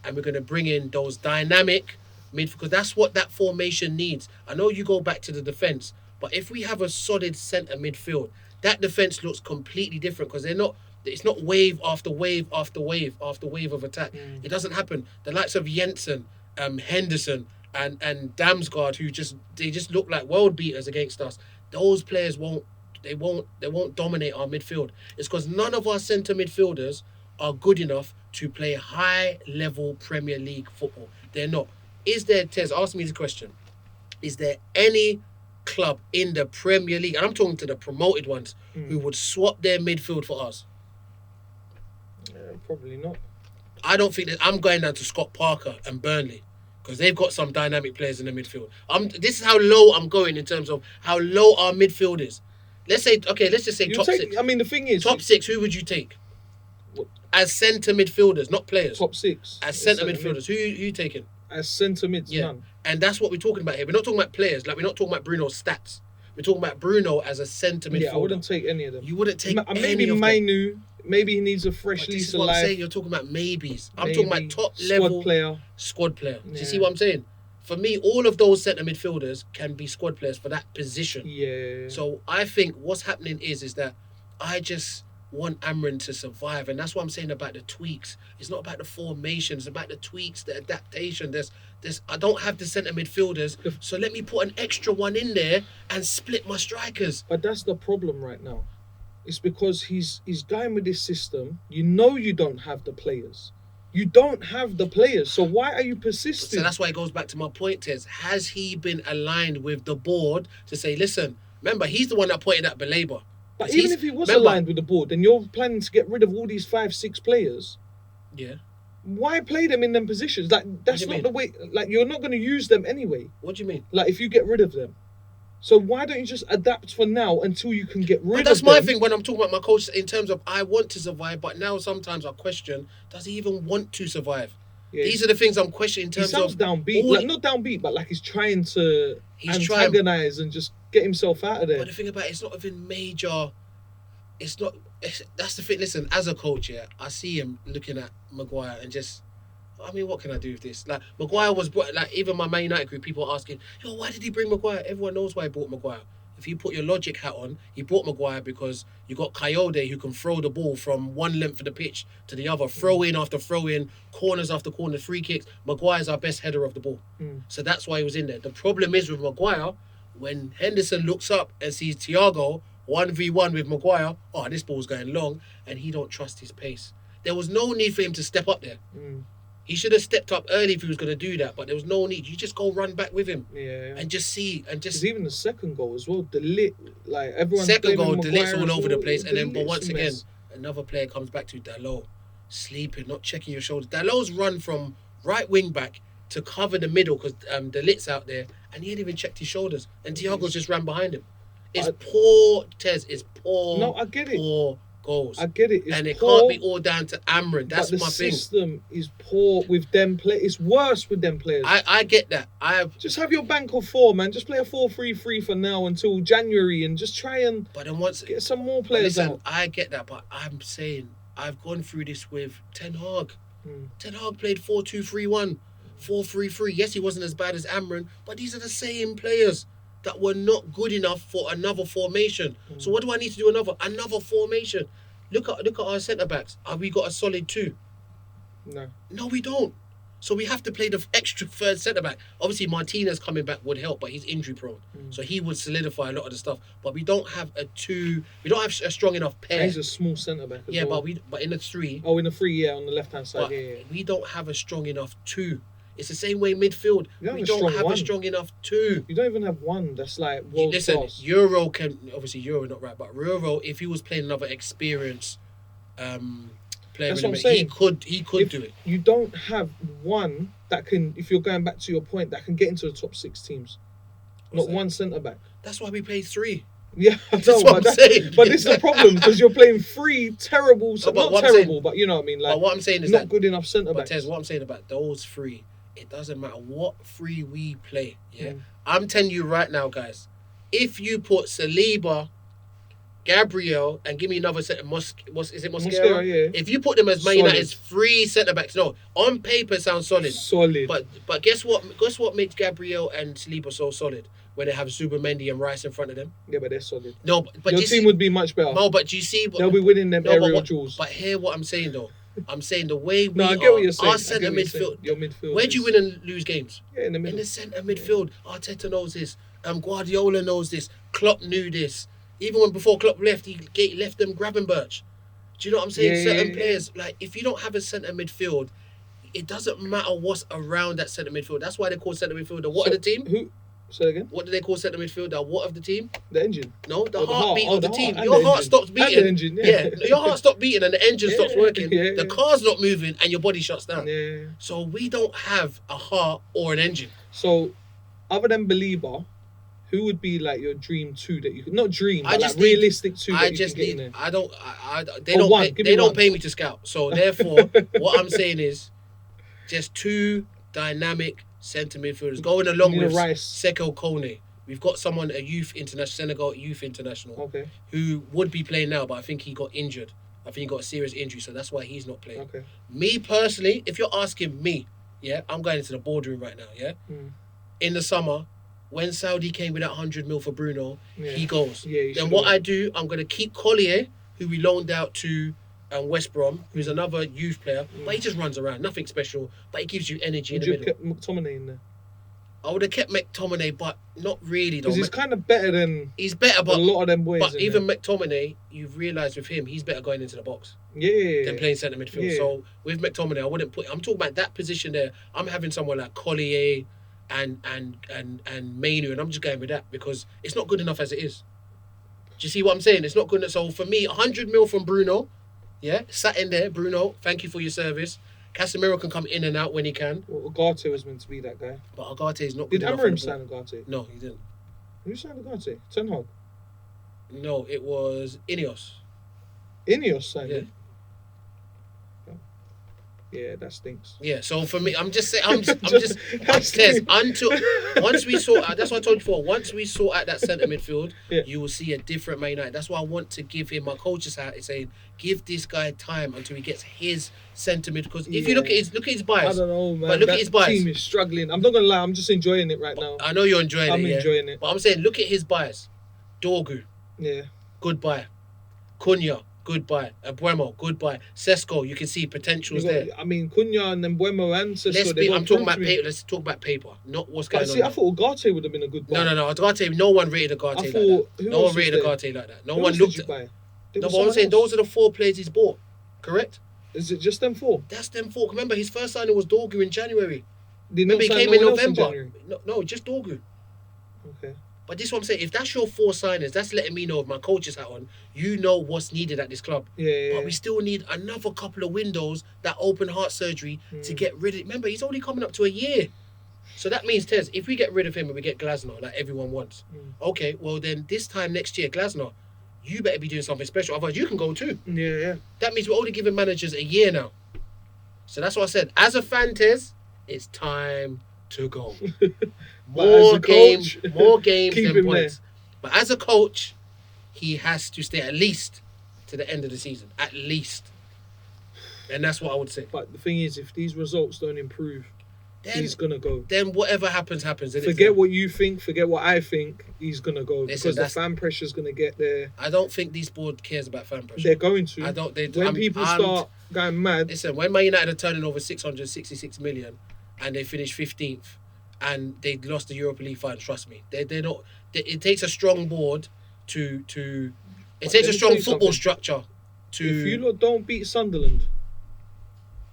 and we're going to bring in those dynamic midfield because that's what that formation needs. I know you go back to the defence, but if we have a solid centre midfield, that defence looks completely different because it's not wave after wave after wave after wave of attack. It doesn't happen. The likes of Jensen, Henderson and Damsgaard, who just look like world beaters against us. Those players won't dominate our midfield. It's because none of our centre midfielders are good enough to play high level Premier League football. They're not. Is there, Tez, ask me the question. Is there any club in the Premier League, and I'm talking to the promoted ones, who would swap their midfield for us? Probably not. I don't think that. I'm going down to Scott Parker and Burnley because they've got some dynamic players in the midfield. This is how low I'm going in terms of how low our midfield is. Let's just say top six. I mean, the thing is, top six. Who would you take as centre midfielders, not players? Top six as centre midfielders. Who you taking as centre mids? Yeah, none. And that's what we're talking about here. We're not talking about players. Like we're not talking about Bruno's stats. We're talking about Bruno as a centre midfielder. Yeah, I wouldn't take any of them. You wouldn't take maybe any of them. Maybe he needs a fresh lease of life. I'm saying. You're talking about maybes. I'm talking about top level squad player. Do you see what I'm saying? For me, all of those centre midfielders can be squad players for that position. Yeah. So I think what's happening is that I just want Amorim to survive, and that's what I'm saying about the tweaks. It's not about the formation. It's about the tweaks, the adaptation. I don't have the centre midfielders, so let me put an extra one in there and split my strikers. But that's the problem right now. It's because he's going with this system. You know you don't have the players. You don't have the players, so why are you persisting? So that's why it goes back to my point, Tez. Has he been aligned with the board to say, listen, remember, he's the one that pointed at Belabor. But even if he was aligned with the board, then you're planning to get rid of all these 5-6 players. Yeah. Why play them in them positions? Like, that's not the way. Like, you're not going to use them anyway. What do you mean? Like, if you get rid of them. So why don't you just adapt for now until you can get rid of them? That's my thing when I'm talking about my coach in terms of I want to survive, but now sometimes I question, does he even want to survive? Yeah. These are the things I'm questioning in terms of... He sounds downbeat. Like, not downbeat, but like he's trying to antagonise and just get himself out of there. But the thing about it, it's not even major... That's the thing. Listen, as a coach, I see him looking at Maguire and just... I mean, what can I do with this? Like, Maguire was brought, like, even my Man United group, people are asking, why did he bring Maguire? Everyone knows why he brought Maguire. If you put your logic hat on, he brought Maguire because you got Coyote who can throw the ball from one length of the pitch to the other, throw in after throw in, corners after corner, free kicks. Maguire's our best header of the ball. So that's why he was in there. The problem is with Maguire, when Henderson looks up and sees Thiago 1v1 with Maguire, this ball's going long, and he don't trust his pace. There was no need for him to step up there. He should have stepped up early if he was going to do that, but there was no need. You just go run back with him, and just see and just. Because even the second goal as well, De Ligt, like everyone. Second goal, De Ligt's all over the place, and then but once again, another player comes back to Dalot, sleeping, not checking your shoulders. Dalot's run from right wing back to cover the middle because De Ligt's out there, and he hadn't even checked his shoulders, and Thiago just ran behind him. It's poor, Tez. It's poor. No, I get it. Poor goals. I get it. It's and it poor, can't be all down to Amorim. That's my thing. The system is poor with them players. It's worse with them players. I get that. Just have your bank of 4, man. Just play a 4-3-3 for now until January, and just try and get some more players out. I get that, but I'm saying I've gone through this with Ten Hag. Ten Hag played 4-2-3-1, 4-3-3. Yes, he wasn't as bad as Amorim, but these are the same players that were not good enough for another formation. So what do I need to do? Another formation. Look at our centre backs. Have we got a solid 2? No, we don't. So we have to play the extra third centre back. Obviously, Martinez coming back would help, but he's injury prone, so he would solidify a lot of the stuff. But we don't have a 2. We don't have a strong enough pair. He's a small centre back. As well. but in a 3. Oh, in a 3, on the left hand side. We don't have a strong enough 2. It's the same way midfield. We don't have a strong enough 2. You don't even have one that's like world class. Euro can obviously Euro not right, but Euro, if he was playing another experienced player, that's what I'm saying. He could do it. You don't have one that can, if you're going back to your point, that can get into the top 6 teams. Not one centre back. That's why we play 3. Yeah, I That's know, what I'm saying. But this is the problem because you're playing three terrible, No, but not terrible, but you know what I mean. Like, but what I'm saying is not good enough centre But backs. Tez, what I'm saying about those three, it doesn't matter what three we play. Yeah, I'm telling you right now, guys. If you put Saliba, Gabriel, and give me another centre, is it Mosquera? Yeah. If you put them as Man United's three centre backs, no, on paper it sounds solid. Solid. But guess what? Guess what makes Gabriel and Saliba so solid? When they have Zubimendi and Rice in front of them. Yeah, but they're solid. No, but your team would be much better. No, but do you see? They'll be winning them aerial duels. But hear what I'm saying though. I'm saying the way we I get what you're saying. our centre midfield. Your midfield. Where do you win and lose games? Yeah, in the middle. In the centre midfield. Arteta knows this. Guardiola knows this. Klopp knew this. Even when before Klopp left, he left them grabbing Birch. Do you know what I'm saying? Certain players, like if you don't have a centre midfield, it doesn't matter what's around that centre midfield. That's why they call centre midfielder what of the team? Who? Say again. What do they call centre midfielder? What of the team? The engine. No, the heartbeat of the team. Your heart stops beating. And the engine, yeah. Your heart stops beating and the engine stops working. Yeah. The car's not moving and your body shuts down. Yeah. So we don't have a heart or an engine. So, other than Belieber, who would be like your dream two that you could not dream, but like need, realistic two? I that just you can need. get in there? They don't pay me to scout. So therefore, what I'm saying is, just two dynamic centre midfielders going along with Seko Kone. We've got someone, a Senegal youth international, who would be playing now, but I think he got injured. I think he got a serious injury, so that's why he's not playing. Okay. Me personally, if you're asking me, yeah, I'm going into the boardroom right now, yeah? In the summer, when Saudi came with that 100 mil for Bruno, he goes. Yeah, then what I do, I'm going to keep Collier, who we loaned out to West Brom, who's another youth player, but he just runs around, nothing special, but he gives you energy in the middle. Would you have kept McTominay in there? I would have kept McTominay, but not really though. Because he's kind of better than but a lot of them boys. But even McTominay, you've realised with him, he's better going into the box. Yeah. Than playing centre midfield. Yeah. So with McTominay, I wouldn't put. I'm talking about that position there. I'm having someone like Collier and Mainu, and I'm just going with that because it's not good enough as it is. Do you see what I'm saying? It's not good enough. So for me, 100 mil from Bruno, yeah, sat in there. Bruno, thank you for your service. Casemiro can come in and out when he can. Well, Ugarte was meant to be that guy. But Ugarte is not good enough. Did Amorim sign Ugarte? No, he didn't. Who signed Ugarte? Ten Hag? No, it was Ineos. Ineos signed him? Yeah, that stinks. Yeah, so for me, I'm just saying, until once we sort out, that's what I told you before. Once we sort out that centre midfield, you will see a different Man United. That's why I want to give him my coach's hat. Is saying, give this guy time until he gets his centre mid. Because if you look at his bias, I don't know, man. But look at his bias. Team is struggling. I'm not gonna lie. I'm just enjoying it right now. I know you're enjoying it. I'm enjoying it. But I'm saying, look at his bias. Dorgu, goodbye. Cunha, goodbye. Abuemo, goodbye. Sesko, you can see potentials there. I mean, Cunha and then Abuemo and Sesko. I'm talking about paper. Let's talk about paper, not what's going on. I thought Ugarte would have been a good buy. No. Ugarte, no one rated Ugarte like that. No one rated Ugarte like that. No one looked at. No, but I'm saying those are the 4 players he's bought. Correct? Is it just them 4? That's them 4. Remember, his first signing was Dorgu in January. Remember, he came in November. No, just Dorgu. Okay. But this is what I'm saying. If that's your 4 signers, that's letting me know, with my coach's hat on, you know what's needed at this club. Yeah. But we still need another couple of windows, that open heart surgery, to get rid of. Remember, he's only coming up to a year. So that means, Tez, if we get rid of him and we get Glasner, like everyone wants, okay, well then this time next year, Glasner, you better be doing something special. Otherwise, you can go too. Yeah. That means we're only giving managers a year now. So that's what I said. As a fan, Tez, it's time to go. More games than points. But as a coach, he has to stay at least to the end of the season. At least. And that's what I would say. But the thing is, if these results don't improve, then he's going to go. Then whatever happens. Forget what you think. Forget what I think. He's going to go. Because the fan pressure is going to get there. I don't think this board cares about fan pressure. They're going to. When people start going mad. Listen, when Man United are turning over 666 million and they finish 15th and they lost the Europa League final, trust me. They're not. It takes a strong board to. It takes a strong football structure to. If you lot don't beat Sunderland,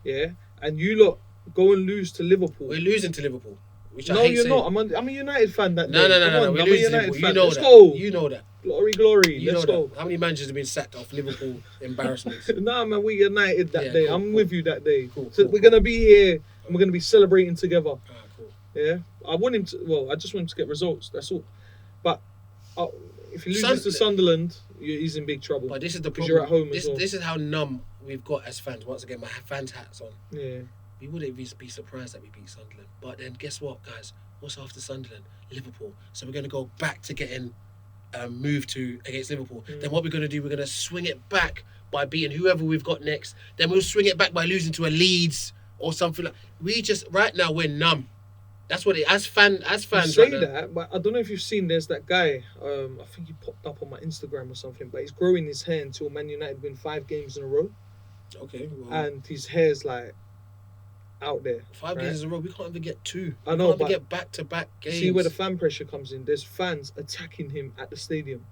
and you lot go and lose to Liverpool. We're losing to Liverpool. Which no, I hate you're saying. not. I'm a United fan that day. No. We're losing to Liverpool. You know Let's that. go. You know that. Glory. Let's go. How many managers have been sacked off Liverpool embarrassments? Nah, man, we United that day. Cool, I'm with you that day. Cool, we're going to be here and we're going to be celebrating together. Cool. Yeah? I want him to... Well, I just want him to get results. That's all. But if he loses to Sunderland, he's in big trouble. But this is the problem. You're at home as well. This is how numb we've got as fans. Once again, my fans' hats on. Yeah. We wouldn't be surprised that we beat Sunderland. But then guess what, guys? What's after Sunderland? Liverpool. So we're going to go back to getting moved to against Liverpool. Then what we're going to do, we're going to swing it back by beating whoever we've got next. Then we'll swing it back by losing to a Leeds or something like. We just right now we're numb. That's what it as fans. You say that, but I don't know if you've seen. There's that guy. I think he popped up on my Instagram or something. But he's growing his hair until Man United win 5 games in a row. Okay. Well, and his hair's like out there. 5 games in a row. We can't even get 2. I know. We can't even get back-to-back games. See where the fan pressure comes in. There's fans attacking him at the stadium.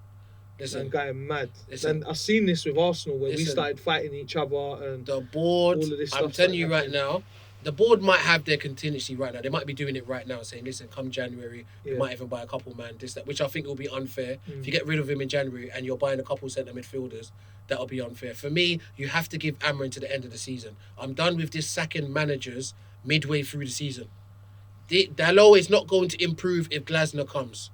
Listen, that guy mad. Listen, and I've seen this with Arsenal where we started fighting each other and the board. All of this stuff I'm telling you right now. The board might have their contingency right now. They might be doing it right now, saying, listen, come January, we might even buy a couple man, this, that, which I think will be unfair. If you get rid of him in January and you're buying a couple centre midfielders, that'll be unfair. For me, you have to give Amorim to the end of the season. I'm done with this sacking managers midway through the season. Dalot is not going to improve if Glasner comes.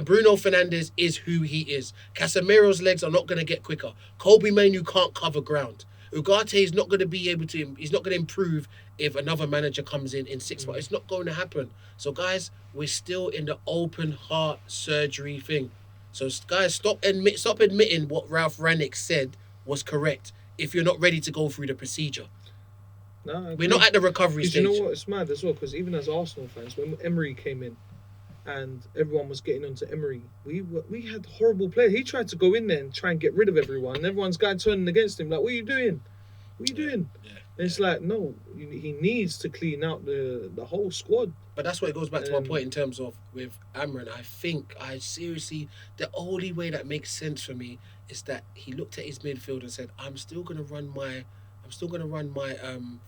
Bruno Fernandes is who he is. Casemiro's legs are not going to get quicker. Kobe Mainoo can't cover ground. Ugarte is not going to be able to. He's not going to improve if another manager comes in 6 months. It's not going to happen. So, guys, we're still in the open heart surgery thing. So, guys, stop admitting what Ralph Rangnick said was correct. If you're not ready to go through the procedure, we're not at the recovery stage. You know what? It's mad as well because even as Arsenal fans, when Emery came in and everyone was getting onto Emery, we had horrible players. He tried to go in there and try and get rid of everyone, and everyone's guy turning against him. Like, what are you doing? What are you doing? Yeah. And it's like, no, he needs to clean out the whole squad. But that's why it goes back to my point in terms of with Amorim. I seriously, the only way that makes sense for me is that he looked at his midfield and said, I'm still gonna run my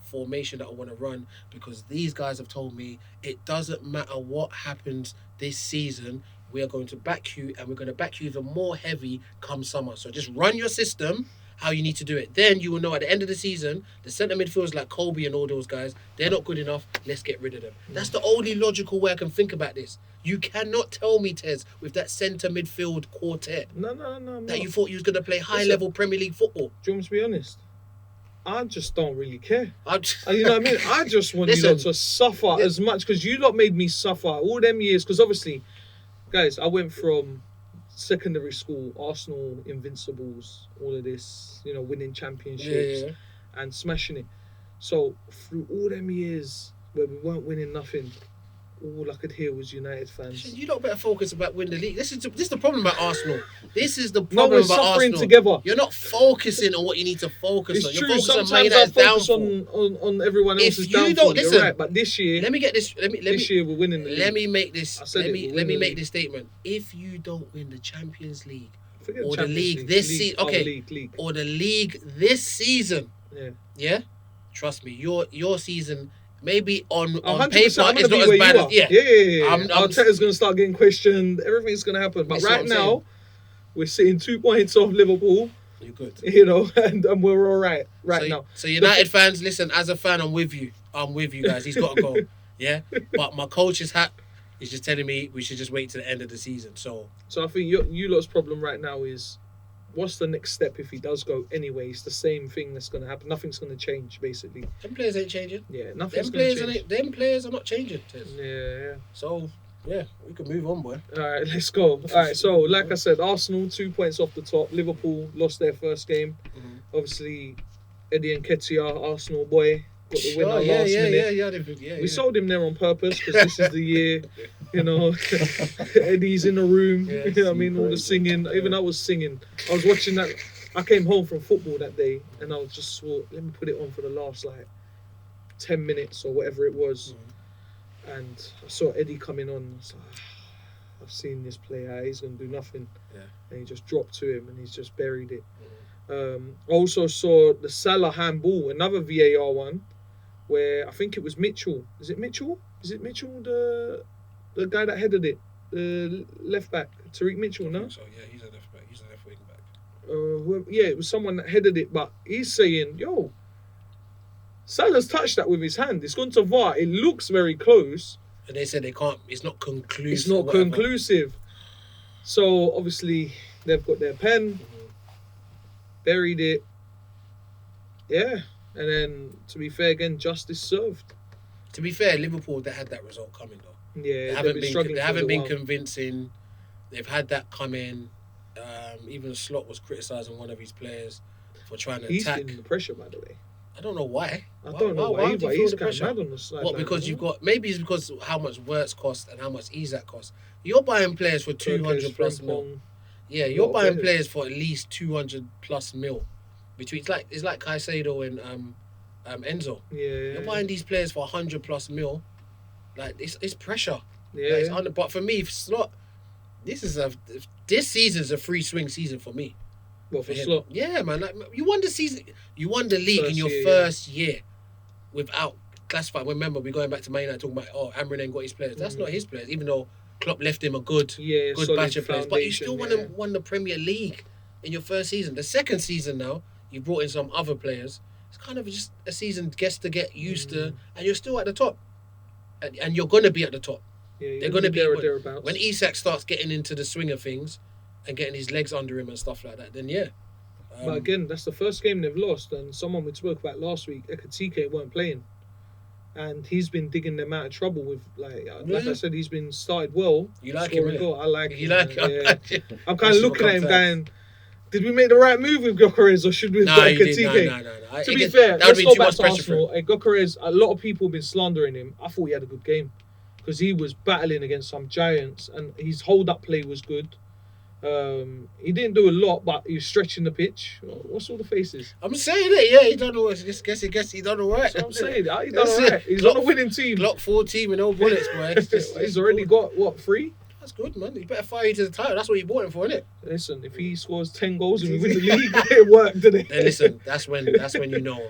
formation that I want to run because these guys have told me it doesn't matter what happens this season, we are going to back you and we're going to back you even more heavy come summer. So just run your system how you need to do it. Then you will know at the end of the season, the centre midfielders like Kobe and all those guys, they're not good enough, let's get rid of them. That's the only logical way I can think about this. You cannot tell me, Tez, with that centre midfield quartet that you thought you was going to play high-level Premier League football. Do you want me to be honest? I just don't really care. You know what I mean? I just want you lot to suffer as much because you lot made me suffer all them years. Because obviously, guys, I went from secondary school, Arsenal, Invincibles, all of this, winning championships and smashing it. So through all them years where we weren't winning nothing, all I could hear was United fans. You lot better focus about winning the league. This is the problem about Arsenal. This is the we're problem about suffering Arsenal. Together. You're not focusing on what you need to focus on. It's You're true. focusing Sometimes on I focus downfall. on everyone else's If you downfall. don't listen, you're right. But this year, this year we're winning the league. Let me make this. Let me make this statement. If you don't win the Champions League or the league this season, or the league this season, trust me, your season. Maybe on paper, it's not as bad as... Yeah. Arteta's going to start getting questioned. Everything's going to happen. But right now, we're sitting 2 points off Liverpool. You're good. And we're all right now. So United fans, listen, as a fan, I'm with you. Guys. He's got to go. Yeah? But my coach's hat is just telling me we should just wait to the end of the season. So I think you lot's problem right now is... What's the next step if he does go anyway? It's the same thing that's going to happen. Nothing's going to change, basically. Them players ain't changing. Yeah, nothing's going to change. Them players are not changing, Tez. Yeah. So, we can move on, boy. All right, let's go. All right, so, like I said, Arsenal, 2 points off the top. Liverpool lost their first game. Obviously, Eddie Nketiah, Arsenal boy, got the winner last minute. We sold him there on purpose because this is the year, Eddie's in the room, all the singing. Even I was singing. I was watching that. I came home from football that day and I was just let me put it on for the last 10 minutes or whatever it was. And I saw Eddie coming on. I was like, I've seen this player, he's going to do nothing. And he just dropped to him and he's just buried it. I also saw the Salah handball, another VAR one, where I think it was Mitchell. Is it Mitchell? The guy that headed it? The left back, Tariq Mitchell, no? So, yeah, he's a left back. He's a left wing back. It was someone that headed it, but he's saying, Salah's touched that with his hand. It's gone to VAR. It looks very close. And they said they can't, it's not conclusive. It's not conclusive. So obviously they've got their pen, buried it. Yeah, and then to be fair, again, justice served. To be fair, Liverpool, they had that result coming though. Yeah, they haven't been convincing. They've had that coming. Even Slot was criticising one of his players for trying to He's attack. He's feeling the pressure, by the way. I don't know why. I don't know why, but he's kind of mad on the side. What, because you've got... Maybe it's because how much Wirtz cost and how much Isak cost. You're buying players for 200 plus mil. Yeah, you're buying players for at least 200 plus mil. It's like Caicedo and Enzo. Yeah. You're buying these players for 100 plus mil. Like, it's pressure. Yeah. Like, but for me, if Slot... This season's a free swing season for me. Well, for Slot? Yeah, man. Like, you won the season. You won the league in your first year without classifying. Remember, we're going back to Man Utd talking about, Amorim ain't got his players. That's not his players, even though Klopp left him a good batch of players. But you still won the Premier League in your first season. The second season now, you brought in some other players. It's kind of just a season to get used to, and you're still at the top. And you're going to be at the top. Yeah, they're going to be thereabouts. When Isak starts getting into the swing of things and getting his legs under him and stuff like that, then yeah. But again, that's the first game they've lost, and someone we spoke about last week, Ep2 weren't playing, and he's been digging them out of trouble with like I said, he's been started well. You like him? Really? I like him. You like him? Yeah. I'm kind of looking at him going, did we make the right move with Gyökeres, or should we have got Ep2? No. To be fair, let's go back to Arsenal. Gyökeres, a lot of people have been slandering him. I thought he had a good game because he was battling against some giants, and his hold-up play was good. He didn't do a lot, but he was stretching the pitch. What's all the faces? I'm saying it, yeah. He done all. Guess he done all right. That's what I'm saying. He done all right. He's on a winning team. Glock 14 with no bullets, boy. He's already got what, 3? That's good, man. He better fire you to the title. That's what you bought him for, innit? Listen, if he scores 10 goals and we win the league, it worked, didn't it? Then listen, that's when you know.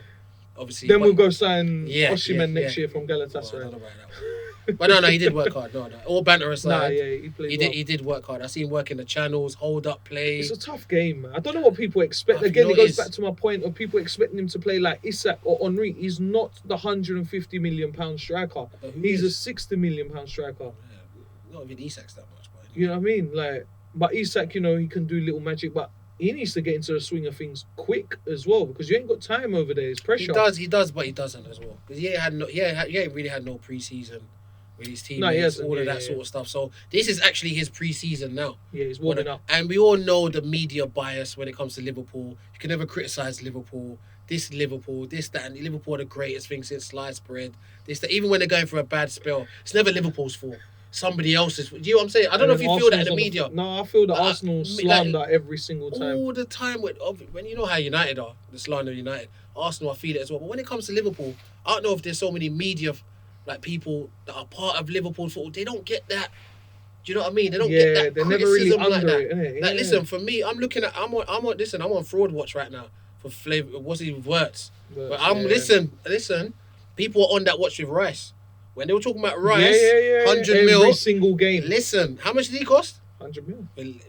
Obviously, then we'll go sign Osimhen next year from Galatasaray. I don't know about that. But no, he did work hard. No. All banter aside, he played well. He did work hard. I see him work in the channels, hold up play. It's a tough game, man. I don't know what people expect. Again, it goes back to my point of people expecting him to play like Isak or Henry. He's not the £150 million striker. He's a £60 million striker. Yeah, not even Isak's that much, but you know what I mean? Like, but Isak, he can do little magic, but he needs to get into the swing of things quick as well, because you ain't got time over there. It's pressure. He does, but he doesn't as well, because he ain't really had no pre-season with his teammates, all of that sort of stuff. So this is actually his pre-season now. Yeah, he's warming up. And we all know the media bias when it comes to Liverpool. You can never criticise Liverpool. This, that, and Liverpool are the greatest thing since sliced bread. This, that. Even when they're going through a bad spell, it's never Liverpool's fault. Somebody else's. Do you know what I'm saying? I don't know if you feel that in the media. No, I feel the Arsenal slander every single time. All the time. When you know how United are, the slander of United. Arsenal, I feel it as well. But when it comes to Liverpool, I don't know if there's so many media people that are part of Liverpool football. They don't get that. Do you know what I mean? They don't get that they're criticism never really like under that. It, innit? Like, yeah. Listen, for me, I'm on fraud watch right now for Flavor. What's his words? But listen. People are on that watch with Rice. When they were talking about Rice, 100 mil. Every single game. Listen, how much did he cost? 100 mil.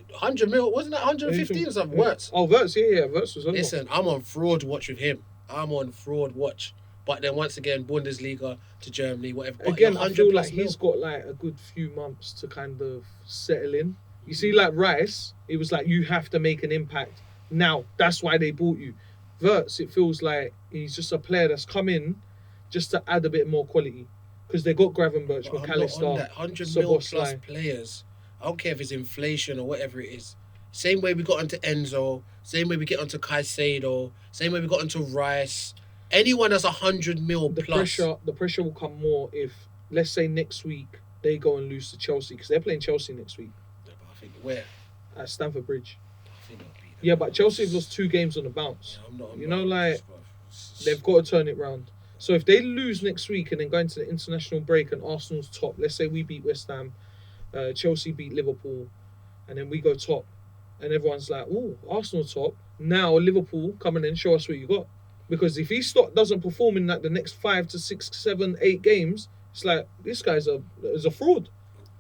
100 mil? Wasn't that 115 or something? Wirtz. Oh, Wirtz, yeah. Wirtz was on. Listen, I'm on fraud watch with him. I'm on fraud watch. But then once again, Bundesliga to Germany, whatever. But again, I feel like he's got like a good few months to kind of settle in. You see, like Rice, it was like you have to make an impact now. That's why they bought you. Wirtz, it feels like he's just a player that's come in just to add a bit more quality. Because they got Gravenberch, McAllister, 100 mil plus players. I don't care if it's inflation or whatever it is. Same way we got onto Enzo, same way we get onto Caicedo, same way we got onto Rice. Anyone that's 100 mil plus. The pressure will come more if, let's say next week, they go and lose to Chelsea. Because they're playing Chelsea next week. Yeah, but I think where? At Stamford Bridge. I think they'll beat them. Yeah, but Chelsea have lost 2 games on the bounce. Yeah, they've got to turn it round. So if they lose next week and then go into the international break and Arsenal's top, let's say we beat West Ham, Chelsea beat Liverpool, and then we go top, and everyone's like, oh, Arsenal top. Now Liverpool, come in and show us what you got. Because if he doesn't perform in like the next 5 to 6, 7, 8 games, it's like, this guy's a fraud.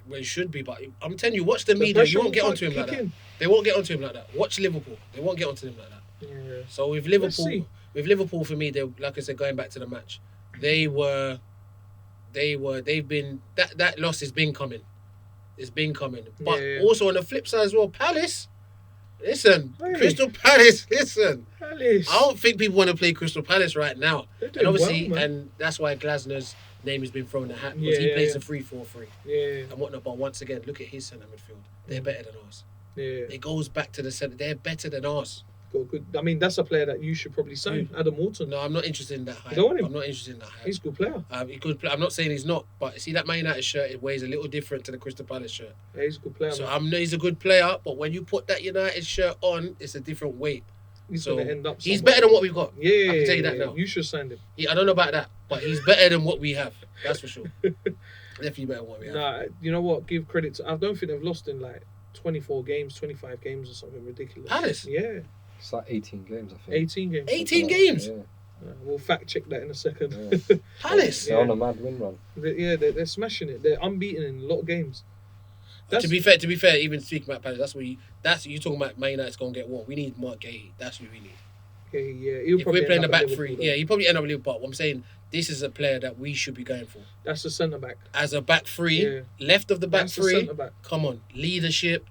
Well, he should be, but I'm telling you, watch the media. You won't get onto him like that. They won't get onto him like that. Watch Liverpool. They won't get onto him like that. Yeah. So with Liverpool, for me, they, like I said, going back to the match, they've been that loss has been coming. It's been coming. But also on the flip side as well, Palace. Listen, Crystal Palace. Listen, Palace. I don't think people want to play Crystal Palace right now. And obviously, well, and that's why Glasner's name has been thrown in the hat because he plays a 3-4-3 and whatnot. But once again, look at his centre midfield. They're better than us. Yeah, it goes back to the centre. They're better than us. Got good. I mean, that's a player that you should probably sign. Adam Morton. No, I'm not interested in that hype. You don't want him? I'm not interested in that hype. He's a good player. He could play. I'm not saying he's not, but see that Man United shirt, it weighs a little different to the Crystal Palace shirt. Yeah, he's a good player. So he's a good player, but when you put that United shirt on, it's a different weight. He's gonna end up. He's better than what we've got. Yeah, I can tell you that now. You should sign him. I don't know about that, but he's better than what we have. That's for sure. Definitely better than what we have. Nah, you know what? Give credit to. I don't think they've lost in like 24 games, 25 games, or something ridiculous. Palace. Yeah. It's like 18 games, I think. 18 games. 18 games? Yeah. We'll fact check that in a second. Yeah. Palace? They're on a mad win run. They're smashing it. They're unbeaten in a lot of games. To be fair, even speaking about Palace, that's you talking about Man United's going to get what? We need Mark Gay. That's who we need. Yeah. If we're playing the back three, he'll probably end up with Liverpool. But I'm saying this is a player that we should be going for. That's the centre-back. As a back three, left of the back three, come on. Leadership,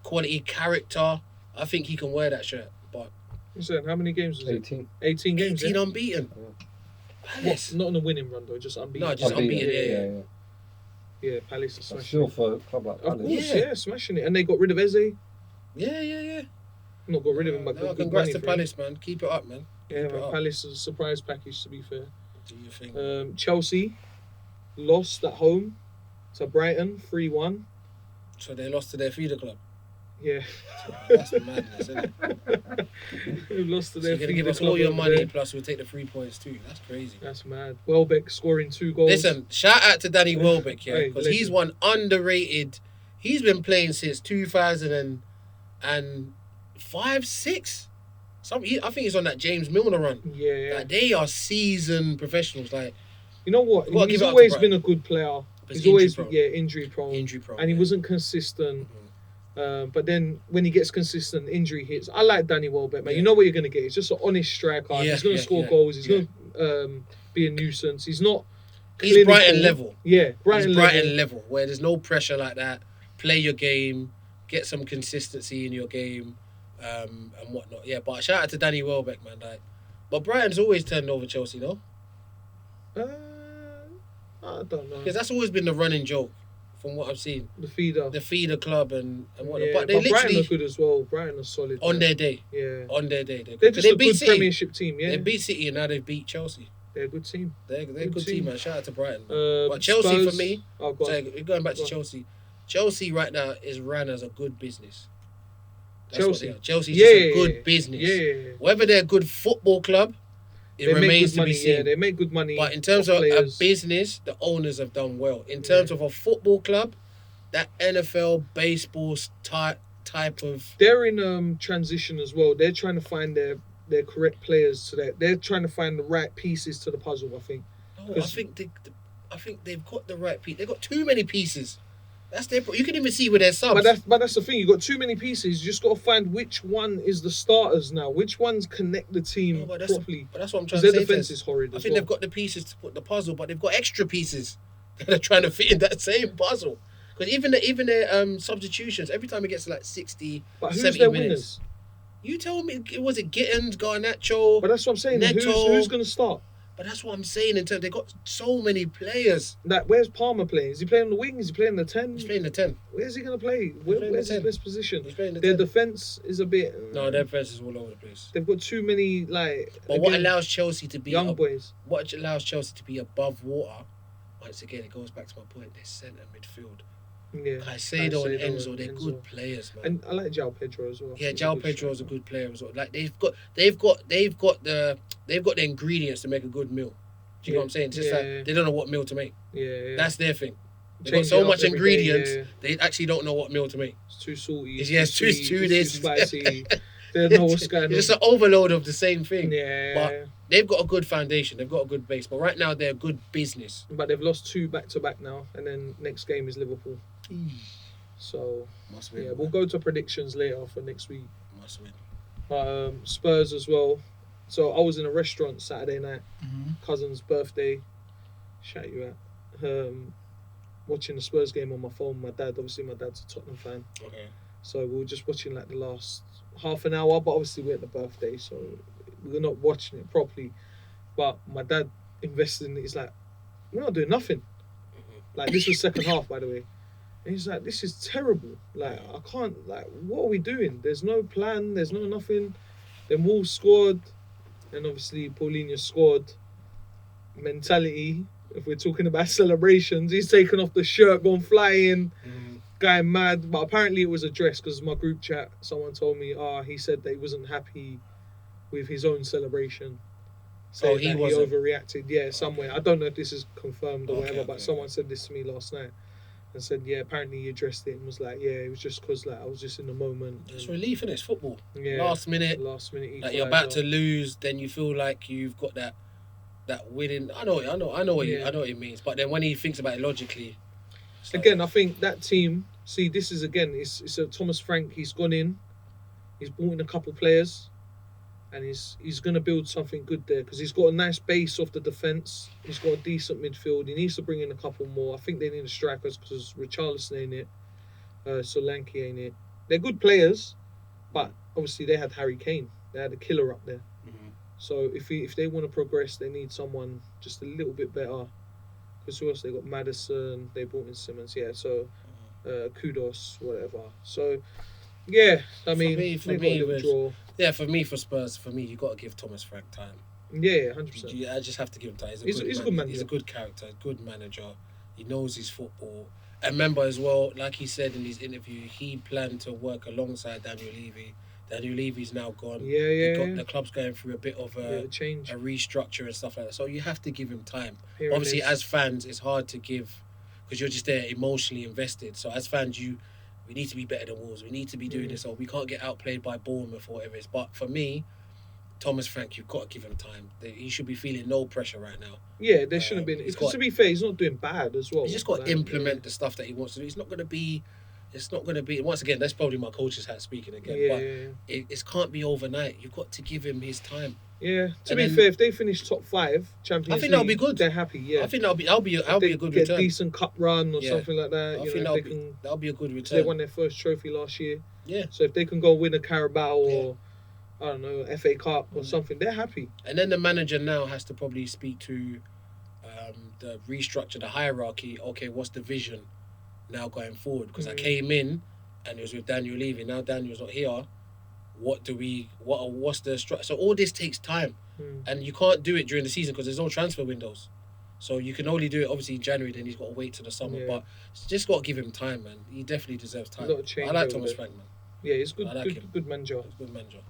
quality, character. I think he can wear that shirt. But listen, how many games was 18. it? 18 games. 18 unbeaten. What? Not on a winning run though, just unbeaten. No, just unbeaten. Yeah, Palace is That's smashing still it. for a club like Palace. Of course, smashing it. And they got rid of Eze. Yeah. Not got rid of him, but got good congrats money to for Palace, him. man. Keep it up, man. Yeah, man, Palace is a surprise package, to be fair. Do you think? Chelsea lost at home to Brighton 3-1. So they lost to their feeder club. Yeah. That's madness, isn't it? They've lost to their You're going to give us all your money, plus we'll take the 3 points too. That's crazy. That's mad. Welbeck scoring 2 goals. Listen, shout out to Danny Welbeck here, because legend. he's one underrated. He's been playing since 2005, 6. I think he's on that James Milner run. Yeah. Like, they are seasoned professionals. Like, you know what? He's always been a good player. He's always injury prone. And he wasn't consistent. But then when he gets consistent, injury hits. I like Danny Welbeck, man. Yeah. You know what you're going to get. He's just an honest striker. He's going to score goals. He's going to be a nuisance. He's not... He's Brighton level. Yeah, Brighton level. Where there's no pressure like that. Play your game. Get some consistency in your game. And whatnot. Yeah, but shout out to Danny Welbeck, man. Like, but Brighton's always turned over Chelsea, no? I don't know. Because that's always been the running joke. From what I've seen, the feeder club and whatnot. Yeah, but they literally Brighton are good as well. Brighton are solid on their day. Yeah, on their day. They're just a good Premiership team. Yeah, they beat City and now they've beat Chelsea. They're a good team. They're a good team, man. Shout out to Brighton. But Chelsea Spurs, for me. Going back to Chelsea. Chelsea right now is run as a good business. Chelsea's just a good business. Yeah. Whether they're a good football club, it remains to be seen. Yeah, they make good money. But in terms of a business, the owners have done well. In terms of a football club, that NFL baseball type of... They're in transition as well. They're trying to find their correct players so that they're trying to find the right pieces to the puzzle, I think. No, I think they've got the right piece. They've got too many pieces. That's their... You can even see with their subs. But that's the thing. You've got too many pieces. You just got to find which one is the starters now. Which ones connect the team properly. But that's what I'm trying to say. Their defense is horrid I think they've got the pieces to put the puzzle, but they've got extra pieces that are trying to fit in that same puzzle. Because even their substitutions, every time it gets to like 60, but 70 their minutes. Winners? You told me, was it Gittins, Garnacho? But that's what I'm saying. Neto, who's going to start? But that's what I'm saying. In terms, they've got so many players. Where's Palmer playing? Is he playing on the wing? Is he playing the 10? He's playing the 10. Where's he going to play? Where's his best position? He's playing the their 10. defense is a bit... No, their defense is all over the place. They've got too many, But what allows Chelsea to be... young boys. What allows Chelsea to be above water, once again, it goes back to my point, they're centre midfield. Yeah, Caicedo and Enzo, they're good players, man. And I like João Pedro as well. Yeah, João Pedro is a good player as well. Like they've got the ingredients to make a good meal. Do you know what I'm saying? Just like they don't know what meal to make. Yeah. That's their thing. They've got so much ingredients, they actually don't know what meal to make. It's too salty. It's too spicy. They don't know what's going on. It's just an overload of the same thing. Yeah. But they've got a good foundation. They've got a good base. But right now, they're a good business. But they've lost 2 back-to-back now. And then next game is Liverpool. So, must win, we'll go to predictions later for next week. Must win. But Spurs as well. So, I was in a restaurant Saturday night. Cousin's birthday. Shout you out. watching the Spurs game on my phone. My dad's a Tottenham fan. Okay. So we were just watching like the last half an hour, but obviously we're at the birthday, so we're not watching it properly. But my dad invested in it. He's like, we're not doing nothing. Like, this was second half, by the way. And he's like, this is terrible. Like, I can't, like, what are we doing? There's no plan, there's no nothing. Then Wolves scored, and obviously Palhinha scored. Mentality, if we're talking about celebrations, he's taken off the shirt, gone flying, going mad. But apparently it was addressed, because my group chat, someone told me, he said that he wasn't happy with his own celebration. So he overreacted, somewhere. I don't know if this is confirmed or whatever, but someone said this to me last night. And said, apparently he addressed it and was like, it was just because like I was just in the moment. It's relief, and it's football. Yeah. Last minute. Like you're about to lose, then you feel like you've got that winning. I know what it means. But then when he thinks about it logically, again, I think that team. See, this is again, it's a Thomas Frank. He's gone in, he's brought in a couple players, and he's going to build something good there because he's got a nice base off the defence. He's got a decent midfield. He needs to bring in a couple more. I think they need strikers because Richarlison ain't it, Solanke ain't it. They're good players, but obviously they had Harry Kane. They had a killer up there. Mm-hmm. So if they want to progress, they need someone just a little bit better. Because who else? They got Maddison. They brought in Simmons. Yeah, so kudos, whatever. So yeah, I mean, for Spurs, you got to give Thomas Frank time. Yeah, 100%. I just have to give him time. He's a good manager. He's a good character, good manager. He knows his football. And remember as well, like he said in his interview, he planned to work alongside Daniel Levy. Daniel Levy's now gone. The club's going through a bit of a change, a restructure and stuff like that. So you have to give him time. Obviously, as fans, it's hard to give because you're just there emotionally invested. So as fans, we need to be better than Wolves. We need to be doing this, or we can't get outplayed by Bournemouth or whatever it is. But for me, Thomas Frank, you've got to give him time. He should be feeling no pressure right now. Yeah, there shouldn't be. To be fair, he's not doing bad as well. He's just got to implement the stuff that he wants to do. It's not going to be. Once again, that's probably my coach's hat speaking again. It can't be overnight. You've got to give him his time. Yeah. To be fair, if they finish top 5 Champions League, I think that'll be good. They're happy. Yeah. I think that'll be a good return. Get a decent cup run or something like that. I think that'll be a good return. They won their first trophy last year. Yeah. So if they can go win a Carabao or I don't know, FA Cup or something, they're happy. And then the manager now has to probably speak to the restructure, the hierarchy. Okay, what's the vision now going forward? Because I came in and it was with Daniel Levy. Now Daniel's not here. What's the structure? So all this takes time, and you can't do it during the season because there's no transfer windows. So you can only do it obviously in January. Then he's got to wait till the summer. Yeah. But just got to give him time, man. He definitely deserves time. I like Thomas Frank, man. Yeah, he's good. Good manager. Good manager.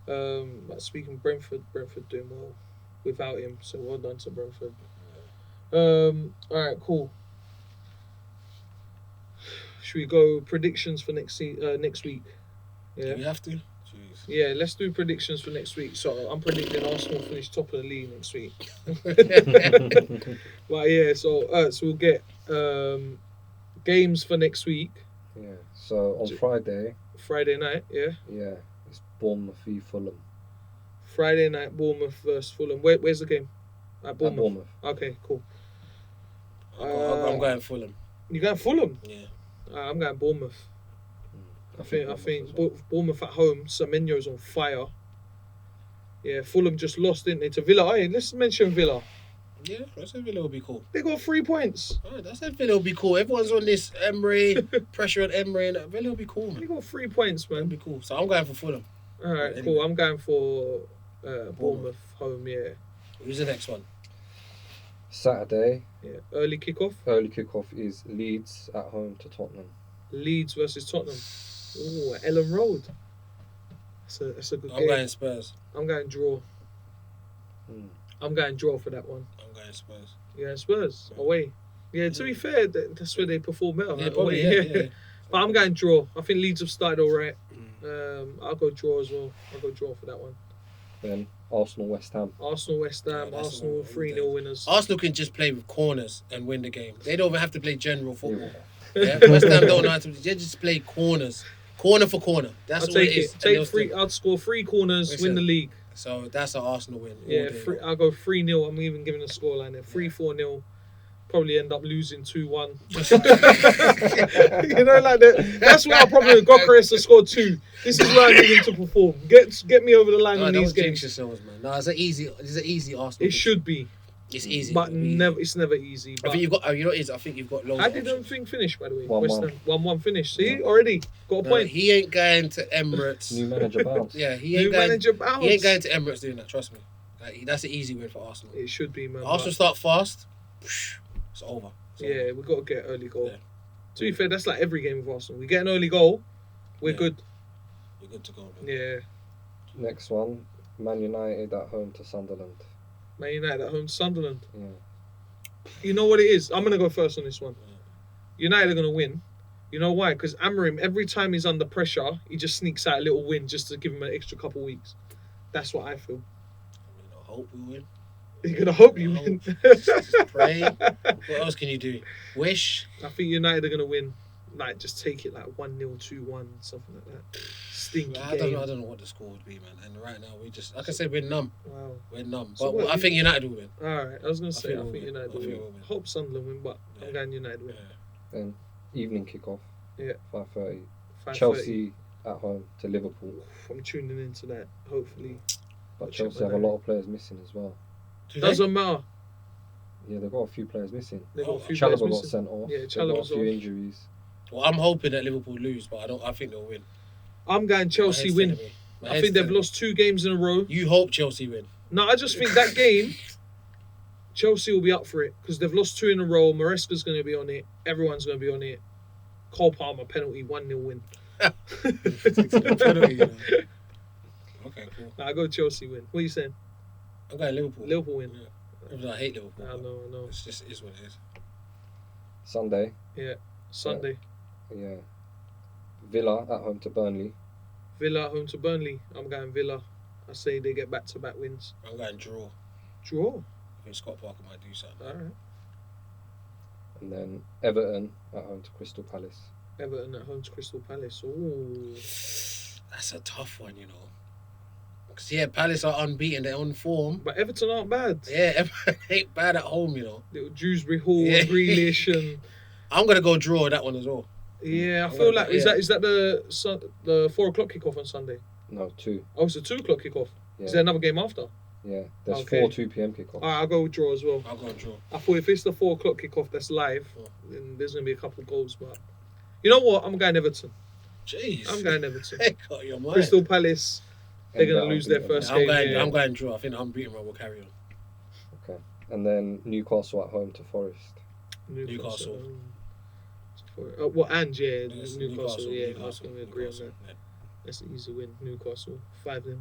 But speaking of Brentford doing well without him. So well done to Brentford. All right, cool. Should we go predictions for next week? Yeah. Do we have to? Jeez. Yeah, let's do predictions for next week. So I'm predicting Arsenal finish top of the league next week. But yeah, so we'll get games for next week. Yeah. So on Friday night, yeah. Yeah, it's Bournemouth v Fulham. Friday night, Bournemouth versus Fulham. Where's the game? At Bournemouth. Okay, cool. I'm going Fulham. You going Fulham? Yeah. I'm going Bournemouth. I think Bournemouth at home. Semenyo's on fire. Yeah, Fulham just lost, didn't they, to Villa? Hey, let's mention Villa. Yeah, I said Villa will be cool. They got 3 points. Alright, I said Villa will be cool. Everyone's on this Emery pressure on Emery, and Villa will be cool, man. They got 3 points, man. It'll be cool. So I'm going for Fulham. All right, cool. I'm going for Bournemouth home. Yeah. Who's the next one? Saturday. Yeah. Early kickoff. Early kickoff is Leeds at home to Tottenham. Leeds versus Tottenham. Oh, Ellen Road. That's a good game. I'm going Spurs. I'm going draw. I'm going draw for that one. I'm going Spurs. Yeah, Spurs away. Yeah, to be fair, that's where they perform better. Yeah, probably, yeah. But I'm going draw. I think Leeds have started all right. I'll go draw as well. I'll go draw for that one. Then Arsenal-West Ham. Arsenal-West Ham. Arsenal 3-0 winners. Arsenal can just play with corners and win the game. They don't even have to play general football. Yeah. West Ham don't know how to. They just play corners. Corner for corner. That's what it is. I'd score 3 corners, win the league. So that's an Arsenal win. Yeah, I'll go 3-0. I'm even giving a scoreline there. 3-4-0. Probably end up losing 2-1. You know, like that. That's what our problem with Gokares has scored 2. This is where I need him to perform. Get me over the line on these games. Yourselves, man. No, it's an easy Arsenal. It should be. It's easy, but never. It's never easy. But I think you've got. You know, what it is. I think you've got loads. How did the thing finish, by the way? 1-1. 1-1 finish. See, already got a point. He ain't going to Emirates. New manager bounce. Yeah, New manager bounce. He ain't going to Emirates doing that. Trust me. That's an easy win for Arsenal. It should be, man. Arsenal start fast. It's over. Yeah, we got to get an early goal. Yeah. To be fair, that's like every game with Arsenal. We get an early goal, we're good. We're good to go, man. Yeah. Next one, Man United at home to Sunderland. Man United at home to Sunderland. Yeah. You know what it is? I'm going to go first on this one. United are going to win. You know why? Because Amorim, every time he's under pressure, he just sneaks out a little win just to give him an extra couple weeks. That's what I feel. I hope we win. You're going to hope you win. Just pray. What else can you do? Wish. I think United are going to win. Like, just take it like 1-0, 2-1, something like that. Stinky game. I don't know what the score would be, man. And right now, we just, like I said, we're numb. Wow. We're numb. So but I think United will win. All right. I was going to say, I we'll think win. United will win. We'll win. Hope Sunderland win, but I'm going United win. Then evening kickoff. Yeah. 5:30. 5:30. Chelsea at home to Liverpool. I'm tuning into that, hopefully. But Chelsea have a lot of players missing as well. Doesn't matter. Yeah, they've got a few players missing. They've got a few Chalobah players got missing. sent off. Yeah, They've got a Chalobah's few off. injuries. Well, I'm hoping that Liverpool lose, but I think they'll win. I'm going Chelsea win. I think they've lost 2 games in a row. You hope Chelsea win. No, I just think that game, Chelsea will be up for it because they've lost 2 in a row. Maresca's going to be on it. Everyone's going to be on it. Cole Palmer penalty, 1-0 win. Okay, cool. Nah, I go Chelsea win. What are you saying? I'm going Liverpool. Liverpool win. Yeah. I hate Liverpool. I know. It's just is what it is. Sunday. Yeah, Sunday. Yeah. Villa at home to Burnley. Villa at home to Burnley. I'm going Villa. I say they get back-to-back wins. I'm going draw. Draw? I think Scott Parker might do something. All right. And then Everton at home to Crystal Palace. Everton at home to Crystal Palace. Ooh. That's a tough one, you know. Because, yeah, Palace are unbeaten. They're on form. But Everton aren't bad. Yeah, Everton ain't bad at home, you know. Little Dewsbury Hall, Yeah. Grealish and... I'm going to go draw with that one as well. Yeah, I feel like... Is that the 4 o'clock kickoff on Sunday? No, 2. Oh, it's a 2 o'clock kickoff. Yeah. Is there another game after? Yeah, there's Okay. 4 2 p.m. kickoffs. All right, I'll go with draw as well. I'll go draw. I thought if it's the 4 o'clock kickoff that's live, then there's going to be a couple goals. But you know what? I'm going Everton. Jeez. I'm going Everton. Hey, got your mind. Crystal Palace, they're going to lose their first game. I'm going draw. I think the unbeaten one will carry on. Okay. And then Newcastle at home to Forest. Newcastle. Well, and yeah, Yes, Newcastle. Yeah, I was Newcastle, going to agree on that. yeah. That's an easy win. Newcastle, 5-0.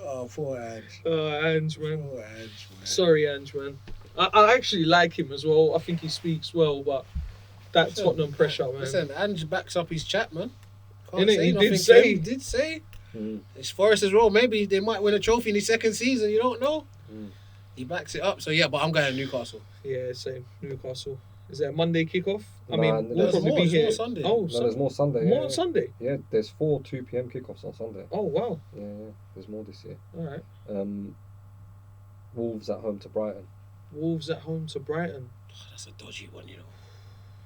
Oh, poor Ange. Ange, man. Poor Ange, man. Sorry, Ange, man. I actually like him as well. I think he speaks well, but that Tottenham pressure, man. Listen, Ange backs up his chat, man. Innit? He nothing did to say. him. He did say. Mm. It's Forest as well. Maybe they might win a trophy in his second season. You don't know. Mm. He backs it up. So, yeah, but I'm going Newcastle. Yeah, same. Newcastle. Is there a Monday kickoff? I Nah, mean, we'll there's probably more, be there's here. more Sunday. Oh, No, there's more Sunday. more yeah, on Sunday. Yeah, there's 4 2 p.m. kickoffs on Sunday. Oh, wow. Yeah, there's more this year. All right. Wolves at home to Brighton. Wolves at home to Brighton. Oh, that's a dodgy one, you know.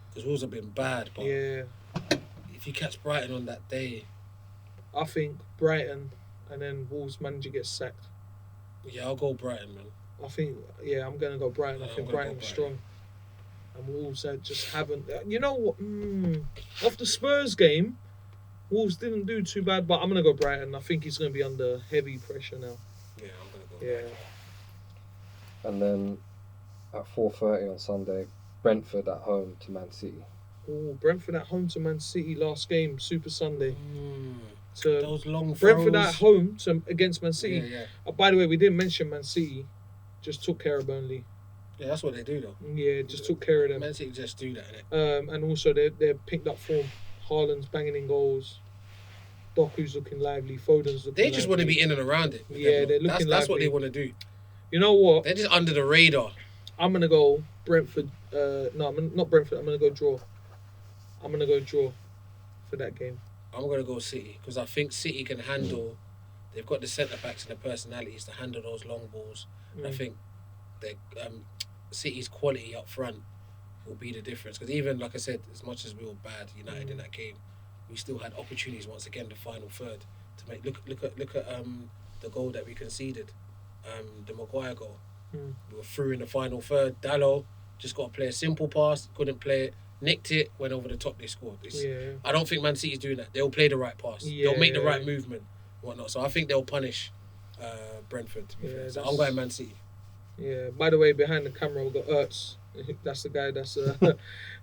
Because Wolves have been bad, but Yeah, if you catch Brighton on that day, I think Brighton and then Wolves manager gets sacked. yeah, I'll go Brighton, man. I think, yeah, I'm going to go Brighton. Yeah, I I'm think gonna go Brighton's Brighton. strong. And Wolves just haven't... You know what? Off the Spurs game, Wolves didn't do too bad, but I'm going to go Brighton. I think he's going to be under heavy pressure now. Yeah, I'm going to go Yeah. Brighton. And then at 4:30 on Sunday, Brentford at home to Man City. Oh, Brentford at home to Man City last game, Super Sunday. To Those long Brentford throws. at home against Man City. Yeah, yeah. By the way, we didn't mention Man City. Just took care of Burnley. Yeah, that's what they do, though. Yeah, just took care of them. Man City just do that, innit? And also they're picked up form. Haaland's banging in goals. Doku's looking lively. Foden's looking. They just want to be in and around it. Yeah, they're looking That's what lively. they want to do. You know what? They're just under the radar. I'm gonna go Brentford. No, not Brentford. I'm gonna go draw. For that game. I'm going to go City because I think City can handle they've got the centre backs and the personalities to handle those long balls. And I think that City's quality up front will be the difference. Because even, like I said, as much as we were bad United in that game, we still had opportunities once again, the final third, to make. Look at the goal that we conceded, the Maguire goal. We were through in the final third. Dalot just got to play a simple pass, couldn't play it, nicked it, went over the top, they scored. I don't think Man City's doing that. They'll play the right pass. They'll make the right movement, whatnot. So I think they'll punish Brentford, to be fair. So I'm going Man City. Yeah, by the way, behind the camera we've got Ertz. That's the guy that's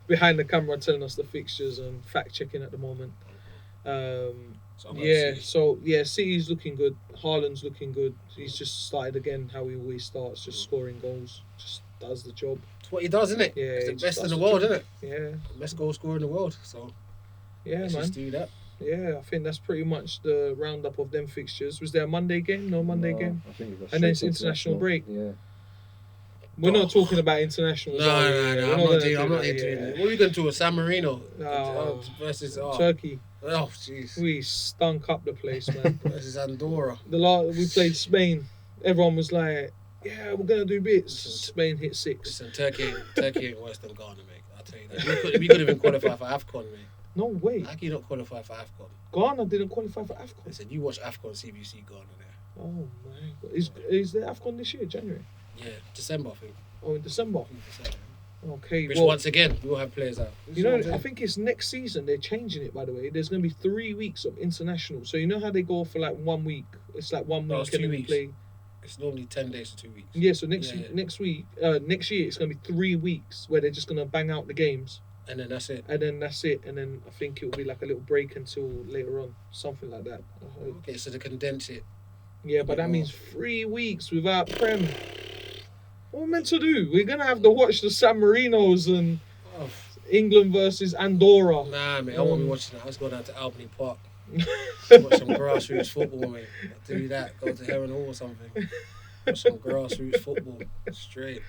behind the camera telling us the fixtures and fact-checking at the moment. City's looking good. Haaland's looking good. He's just started again how he always starts, just scoring goals. Just does the job. It's what he does, isn't it? Yeah, it's the best in the world, isn't it? Yeah. Best goal scorer in the world. So let's just do that. Yeah, I think that's pretty much the roundup of them fixtures. Was there a Monday game? No Monday game? I think and then it's international break. Yeah. We're not talking about internationals. No. I'm not into it. What are we going to do? San Marino versus Turkey. Oh, jeez. We stunk up the place, man. Versus Andorra. We played Spain. Everyone was like, yeah, we're going to do bits. Spain hit 6. Listen, Turkey ain't worse than Ghana, mate. I'll tell you that. We could have been qualified for AFCON, mate. No way. How can you not qualify for AFCON? Ghana didn't qualify for AFCON. Listen, you watch AFCON, see if you see Ghana there. Oh, my God. Is there AFCON this year, January? Yeah, December, I think. Oh, in December? Okay. Which, once again, we will have players out. I think it's next season. They're changing it, by the way. There's going to be 3 weeks of international. So you know how they go for like 1 week? It's like 1 week and then we play. It's normally 10 days to 2 weeks. Yeah, so next year, it's going to be 3 weeks where they're just going to bang out the games. And then that's it. And then I think it'll be like a little break until later on. Something like that. Okay, so they condense it. Yeah, but that means 3 weeks without Prem. What are we meant to do? We're going to have to watch the San Marinos and England versus Andorra. Nah, mate, I won't be watching that. Let's go down to Albany Park. Watch some grassroots football, mate. I'll do that. Go to Heron Hall or something. Watch some grassroots football. Straight.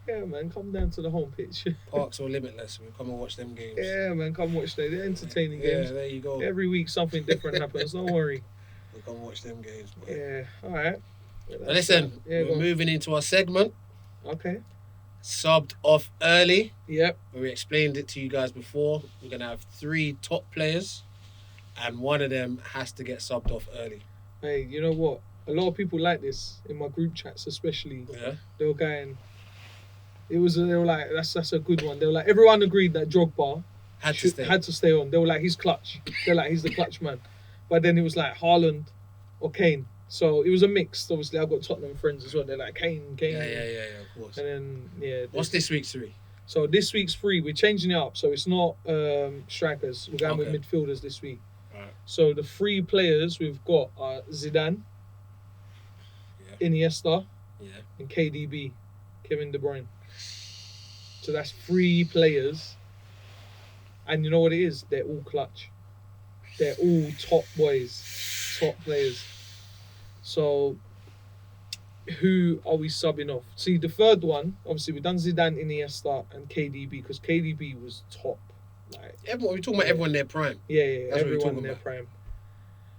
Yeah, man, come down to the home pitch. Parks are limitless. We'll come and watch them games. Yeah, man, come watch them. They're entertaining games. Yeah, there you go. Every week something different happens. Don't worry. We'll come and watch them games, boy. Yeah, all right. Listen, we're moving into our segment. Okay. Subbed off early. Yep. We explained it to you guys before. We're going to have 3 top players, and one of them has to get subbed off early. Hey, you know what? A lot of people like this in my group chats, especially. Yeah. They were going. They were like, that's a good one. They were like, everyone agreed that Drogba had to stay on. They were like, he's clutch. They're like, he's the clutch man. But then it was like Haaland or Kane. So it was a mix. Obviously, I've got Tottenham friends as well. They're like, Kane. Yeah, of course. And then, what's this week's 3? So this week's 3, we're changing it up. So it's not strikers. We're going with midfielders this week. All right. So the 3 players we've got are Zidane, Iniesta, and KDB, Kevin De Bruyne. So that's 3 players. And you know what it is? They're all clutch. They're all top boys, top players. So who are we subbing off? See, the third one, obviously we've done Zidane, Iniesta, and KDB because KDB was top. Like everyone, we're talking about everyone in their prime. Yeah, everyone in their prime.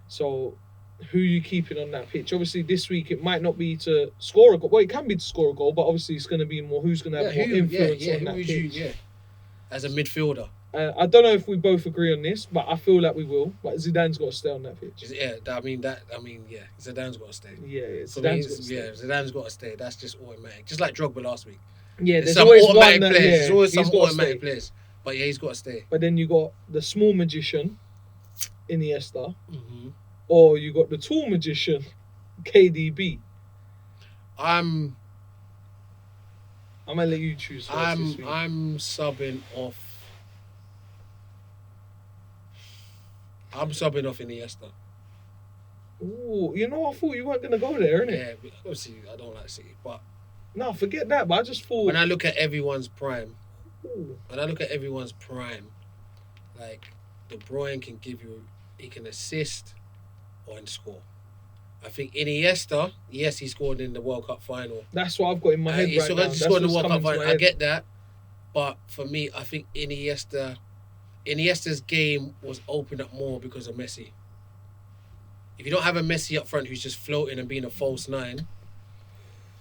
So who are you keeping on that pitch? Obviously this week it might not be to score a goal. Well, it can be to score a goal, but obviously it's going to be more who's going to have more influence on that pitch. As a midfielder. I don't know if we both agree on this, but I feel like we will. But Zidane's got to stay on that pitch. Zidane's got to stay. Zidane's got to stay. That's just automatic. Just like Drogba last week. Yeah, there's always automatic players. There's always some automatic players. But yeah, he's got to stay. But then you got the small magician, Iniesta, or you got the tall magician, KDB. I'm gonna let you choose first. I'm subbing off. I'm subbing off Iniesta. Ooh, you know, I thought you weren't gonna go there, innit? Yeah, but obviously I don't like City, but no, forget that. But I just thought when I look at everyone's prime, like De Bruyne can give you, he can assist or score. I think Iniesta, yes, he scored in the World Cup final. That's what I've got in my head right now. He scored in the World Cup final. I get that, but for me, I think Iniesta's game was opened up more because of Messi. if you don't have a Messi up front who's just floating and being a false nine,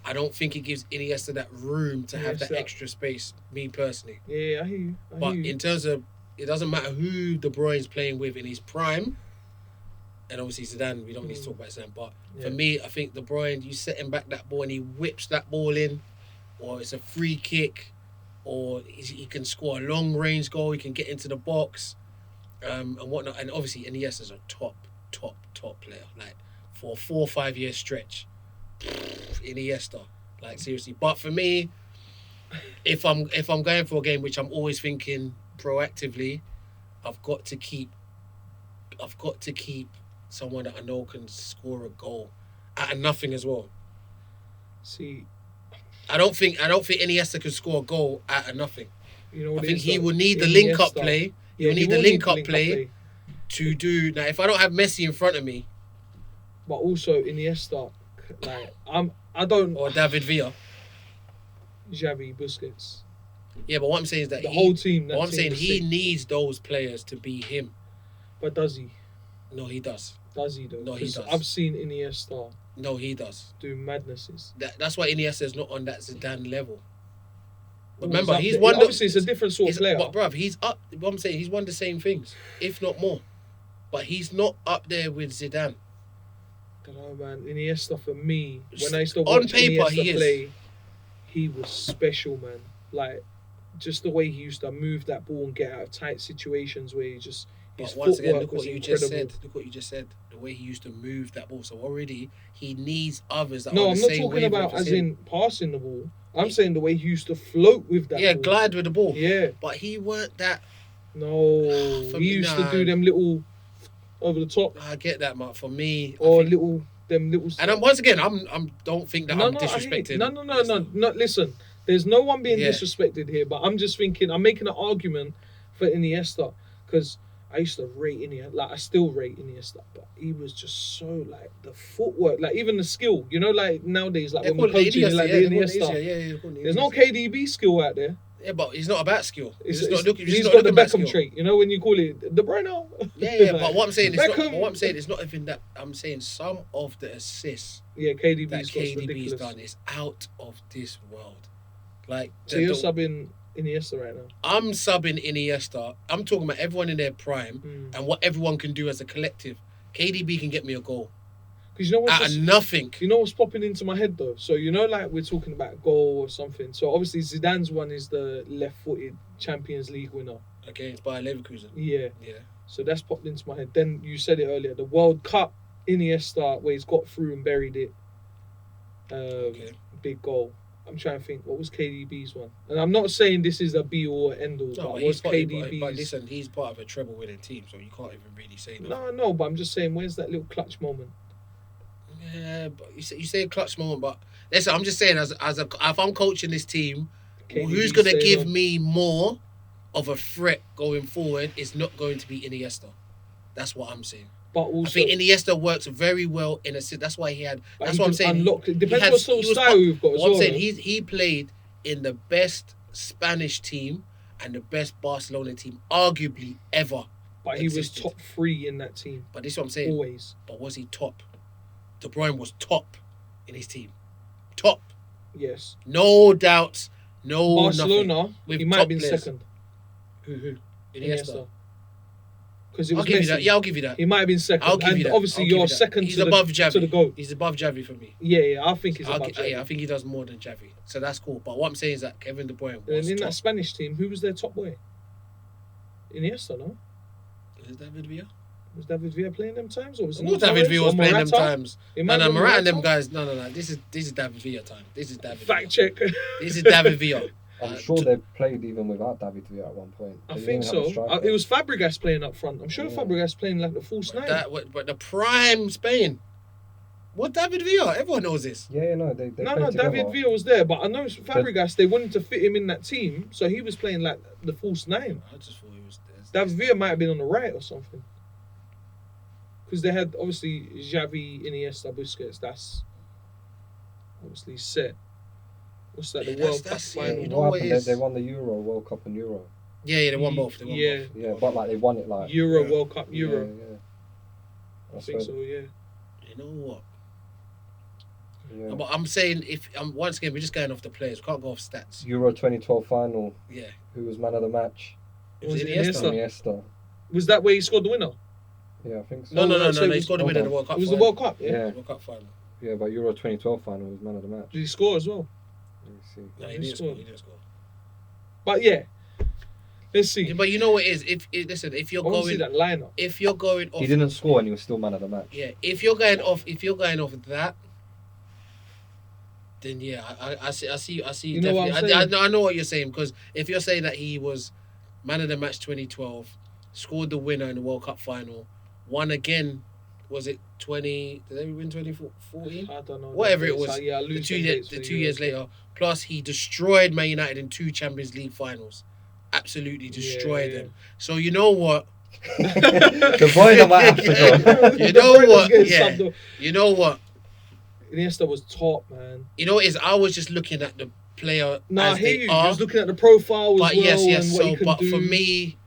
I don't think it gives Iniesta that room to have that extra space, me personally. Yeah, I hear you. But in terms of, it doesn't matter who De Bruyne's playing with in his prime, and obviously Zidane, we don't need to talk about Zidane, but for me, I think De Bruyne, you set him back that ball and he whips that ball in, or it's a free kick, or he can score a long range goal, he can get into the box, and whatnot. And obviously Iniesta's a top player. Like, for a 4 or 5 year stretch, Iniesta, like, seriously. But for me, if I'm going for a game, which I'm always thinking proactively, I've got to keep someone that I know can score a goal out of nothing as well. See, I don't think Iniesta can score a goal out of nothing. You know what I think he is, will need the Iniesta, link-up play. He will need the link-up play play to do... Now, if I don't have Messi in front of me... But also Iniesta, like, I don't... Or David Villa. Xavi, Busquets. Yeah, but what I'm saying is that the whole team... What I'm saying, he needs those players to be him. But does he? No, he does. Does he, though? No, he does. I've seen Iniesta... No, he does. Do madnesses. That's why Iniesta is not on that Zidane level. But Well, remember, he's there. won. Obviously, it's a different sort of player. But bruv, he's up. What I'm saying, he's won the same things, if not more. But he's not up there with Zidane. I don't know, man. Iniesta for me, when I used to On watch paper, Iniesta he is. play, he was special, man. Like, just the way he used to move that ball and get out of tight situations where he just... But once again, look was what you incredible. just said. Look what you just said. The way he used to move that ball. So already he needs others that are No, on I'm the not same talking about wavelength as him. in passing the ball. I'm saying the way he used to float with that ball. glide with the ball. Yeah. But he weren't that. No. For He me, used to do them little over the top I get that, Mark. For me, or I think, them little... and once again, I'm don't think that I'm disrespecting. No, listen. There's no one being Yeah. disrespected here, but I'm just thinking, I'm making an argument for Iniesta because I used to rate Iniesta, like I still rate Iniesta, but he was just so, like, the footwork, like even the skill, you know, like nowadays, like when we're coaching, like the Iniesta. There's no KDB skill out there. Yeah, but it's not about skill. He's not got looking the at Beckham skill. trait, you know, when you call it De Bruyne. Yeah, but what I'm saying is Beckham. it's not even that. I'm saying some of the assists Yeah, that KDB's KDB's ridiculous. done is out of this world. Like, So you're subbing Iniesta right now. I'm subbing Iniesta. I'm talking about everyone in their prime and what everyone can do as a collective. KDB can get me a goal Because you know what's out of nothing. You know what's popping into my head though? So you know, like we're talking about goal or something. So obviously Zidane's one is the left-footed Champions League winner. Against Bayer Leverkusen. Yeah. Yeah. So that's popped into my head. Then you said it earlier, the World Cup Iniesta where he's got through and buried it. Big goal. I'm trying to think, what was KDB's one? And I'm not saying this is a be all or end all, but what's KDB's? But listen, he's part of a treble winning team, so you can't even really say that. No, but I'm just saying, where's that little clutch moment? Yeah, but you say a clutch moment, but listen, I'm just saying, if I'm coaching this team, who's going to give me more of a threat going forward is not going to be Iniesta. That's what I'm saying. But also, I think Iniesta works very well in a... That's why he had... That's what I'm saying. It depends what sort of style you've got as well. What I'm saying, he played in the best Spanish team and the best Barcelona team, arguably, ever. But he was top 3 in that team. But this is what I'm saying. Always. But was he top? De Bruyne was top in his team. Top. Yes. No doubts. No Barcelona, he might have been players. second. Who? Iniesta. Because it was I'll give Messi. you that. Yeah, I'll give you that. He might have been second. I'll give you that. Obviously, you're second He's to above the Xavi. to the goal. He's above Xavi for me. Yeah, I think he's above Xavi. Yeah, I think he does more than Xavi. So that's cool. But what I'm saying is that Kevin De Bruyne And was in top. that Spanish team, who was their top boy? Iniesta, no? Is David Villa? Was David Villa playing them times? Or was it No, David Villa was playing them times. It No, might have been Morata and them Morata. guys. No. This is David Villa time. This is David Villa. Fact check. This is David Villa. I'm sure they played even without David Villa at one point. I They think didn't have a so. striker. It was Fabregas playing up front. I'm sure Fabregas playing like the false nine. But the prime Spain. What David Villa? Everyone knows this. Yeah, no, they No, played together. David Villa was there, but I know Fabregas, they wanted to fit him in that team, so he was playing like the false nine. I just thought he was there. David Villa might have been on the right or something. Because they had, obviously, Xavi, Iniesta, Busquets, that's obviously set. What's that, the World Cup final? you know What what happened? it is? They won the Euro, World Cup and Euro. Yeah, they won both. They won both. Yeah, but like they won it like... Euro, World Cup, Euro. Yeah. I think so, yeah. You know what? Yeah. But I'm saying if once again we're just going off the players. We can't go off stats. Euro 2012 final. Yeah. Who was man of the match? It was Iniesta. Iniesta. Was that where he scored the winner? Yeah, I think so. No. so it He was- scored a winner in the World Cup. It was the final. World Cup, yeah. Yeah, World Cup final. yeah, but Euro 2012 final was man of the match. Did he score as well? Let me see. No, he he didn't scored. score. He didn't score. But yeah, let's see. Yeah, but you know what it is? Listen, if you're I want to see going, that lineup. if you're going off, He didn't score and he was still man of the match. yeah, if you're going off that, then yeah, I see. You know what Definitely, I'm saying? I know what you're saying, because if you're saying that he was man of the match 2012, scored the winner in the World Cup final, won again. Was it 20? Did they win 2014? I don't know. Whatever it was. Yeah, I The lose two, them year, dates the for 2 you. years later. Plus, he destroyed Man United in 2 Champions League finals. Absolutely destroyed them. So you know what? The boy might have to go. You know De Bruyne was what? getting Yeah. subbed off. You know what? Iniesta was top, man. You know what it is? I was just looking at the player No, I as hear they you. You are. was looking at the profile as But well yes. and what So, he can but do. for me,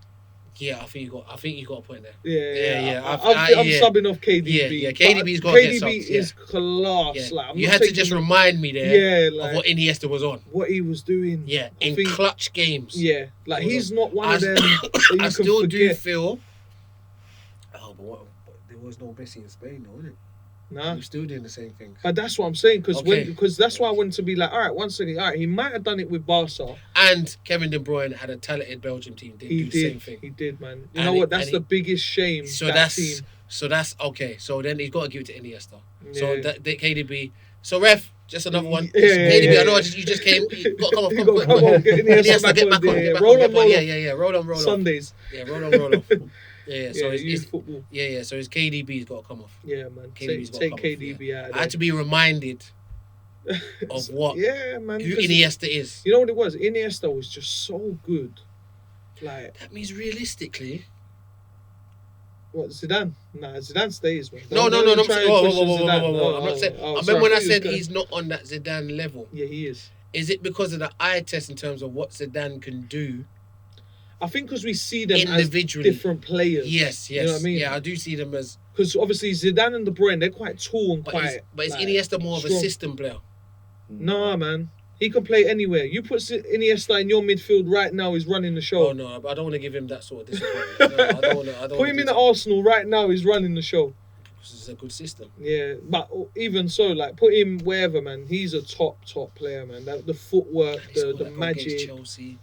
yeah, I think you got a point there. Yeah. Yeah. I'm subbing off KDB. Yeah. but KDB's got to get KDB subs, yeah. is class. Yeah. Like, I'm You not had to taking just him- remind me there Yeah, like of what Iniesta was on. what he was doing. Yeah, I in think- clutch games. Yeah, like It was he's not one I of them that you I can still do forget. feel. Oh, but there was no Messi in Spain, though, wasn't it? Nah. We're still doing the same things. But that's what I'm saying, because Okay. because that's why I wanted to be like, all right, once again, all right, he might have done it with Barca. And Kevin De Bruyne had a talented Belgium team. Didn't He do the same did, thing. he did, man. You And know he- what? That's and the biggest shame. So that that's team. okay. So then he's got to give it to Iniesta. So Yeah. that KDB. So ref, just another one. Yeah, KDB. yeah, I know yeah. you just came. You got to come off. You Come, gotta quick, come on, get Iniesta Iniesta, back get on, back on. yeah, Get back roll on. on, Get back on. roll Yeah, off. yeah, yeah. Roll on, roll off. Sundays. Yeah, roll off. Yeah. So Yeah, it's youth football. yeah. So his KDB's got to come off. Yeah, man. KDB's Take got to come off, KDB out of I had to be reminded of what Yeah, man. who 'cause Iniesta is. You know what it was? Iniesta was just so good. Like, That means realistically. what, Zidane? Nah, Zidane stays, man. No. Don't I'm try saying. and Whoa. question Zidane. I'm not saying. Oh, I sorry, remember when I thought you said was he's not on that Zidane level. Yeah, he is. Is it because of the eye test in terms of what Zidane can do I think because we see them as individually? different players. Yes. You know what I mean? Yeah, I do see them as. Because obviously Zidane and De Bruyne, they're quite tall and But quite. is like, Iniesta more of a strong. system player? Nah, man. He can play anywhere. You put Iniesta in your midfield right now, he's running the show. Oh no, I don't want to give him that sort of disappointment. No, I don't want to. Put him in the Arsenal right now, he's running the show. It's a good system. Yeah, but even so, like, put him wherever, man. He's a top player, man. The footwork, He scored the that goal against magic. Chelsea.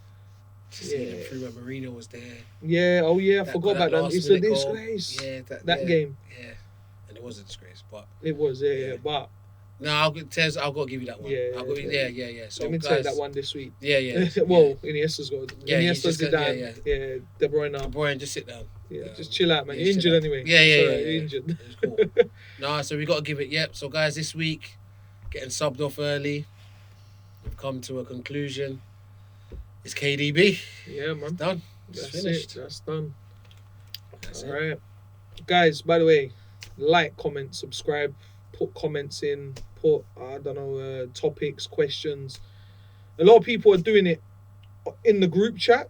To see them through when Mourinho was there. Yeah, oh yeah, I That- forgot that about that. last It's a minute goal. disgrace. Yeah, That yeah, game. Yeah, and it was a disgrace, but It was, yeah. But no, I've got to give you that one. Yeah, yeah. So let me guys, take that one this week. Yeah. Well, Iniesta's got Yeah, he's Iniesta, just got- Zidane, yeah, De Bruyne. Brian, just sit down. Yeah, just chill out, man. yeah, You're chill injured out. anyway. Yeah, You're yeah. injured. It's cool. No, so we got to give it. Yep. So guys, this week getting subbed off early. We've come to a conclusion. It's KDB. Yeah, man. Done. It's That's finished. it. That's done. That's All it. right, guys. By the way, like, comment, subscribe, put comments in, put topics, questions. A lot of people are doing it in the group chat,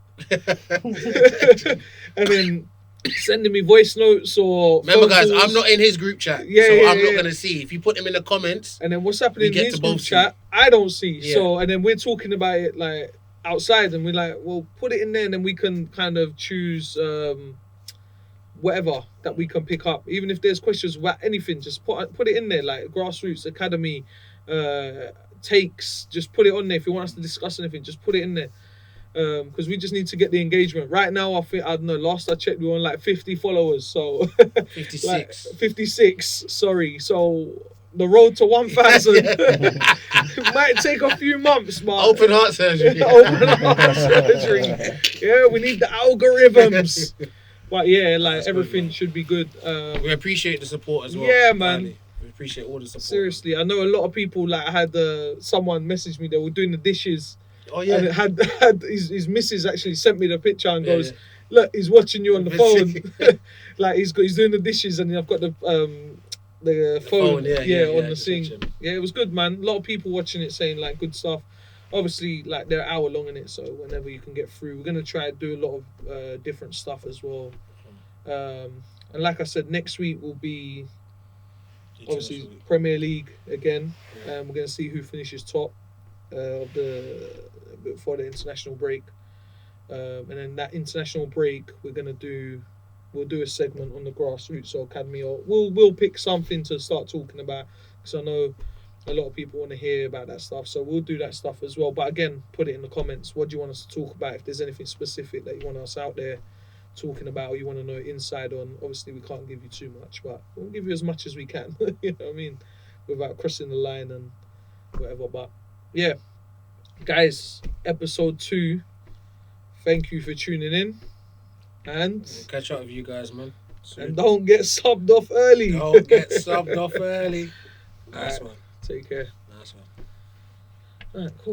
and then sending me voice notes or. Remember, phone guys, calls. I'm not in his group chat, Yeah, so yeah, I'm not yeah. gonna see. If you put him in the comments, And then what's happening We in get his to group both see. chat, I don't see. Yeah. So, and then we're talking about it like outside, and we're like, well, put it in there, and then we can kind of choose whatever that we can pick up. Even if there's questions about anything, just put it in there, like grassroots academy takes. Just put it on there. If you want us to discuss anything, just put it in there. Because we just need to get the engagement. Right now, I think, I don't know, last I checked, we were on like 50 followers. So 56. like 56, sorry. So the road to 1,000 might take a few months, but Open heart surgery. open heart surgery. Yeah, we need the algorithms. But yeah, like That's good, everything man. should be good. We appreciate the support as well. Yeah, man. Really. We appreciate all the support. Seriously, I know a lot of people. Like, I had someone message me. They were doing the dishes. Oh yeah. And it had his missus actually sent me the picture and Yeah, goes, yeah. look, he's watching you on the phone. Like he's doing the dishes, and I've got the phone, on the just thing. watching. Yeah, it was good, man. A lot of people watching it saying like good stuff. Obviously, like they're an hour long in it, so whenever you can get through, we're gonna try to do a lot of different stuff as well. And like I said, next week will be Obviously, Premier League again. We're going to see who finishes top before the international break. And then that international break, we'll do a segment on the grassroots or academy, or we'll pick something to start talking about, because I know a lot of people want to hear about that stuff. So we'll do that stuff as well. But again, put it in the comments. What do you want us to talk about? If there's anything specific that you want us out there talking about, or you want to know inside on, obviously we can't give you too much, but we'll give you as much as we can. You know what I mean? Without crossing the line and whatever. But yeah, guys, episode 2. Thank you for tuning in, and we'll catch up with you guys, man. Soon. And don't get subbed off early. Don't get subbed off early. Nice one. Take care. Nice one. All right, cool.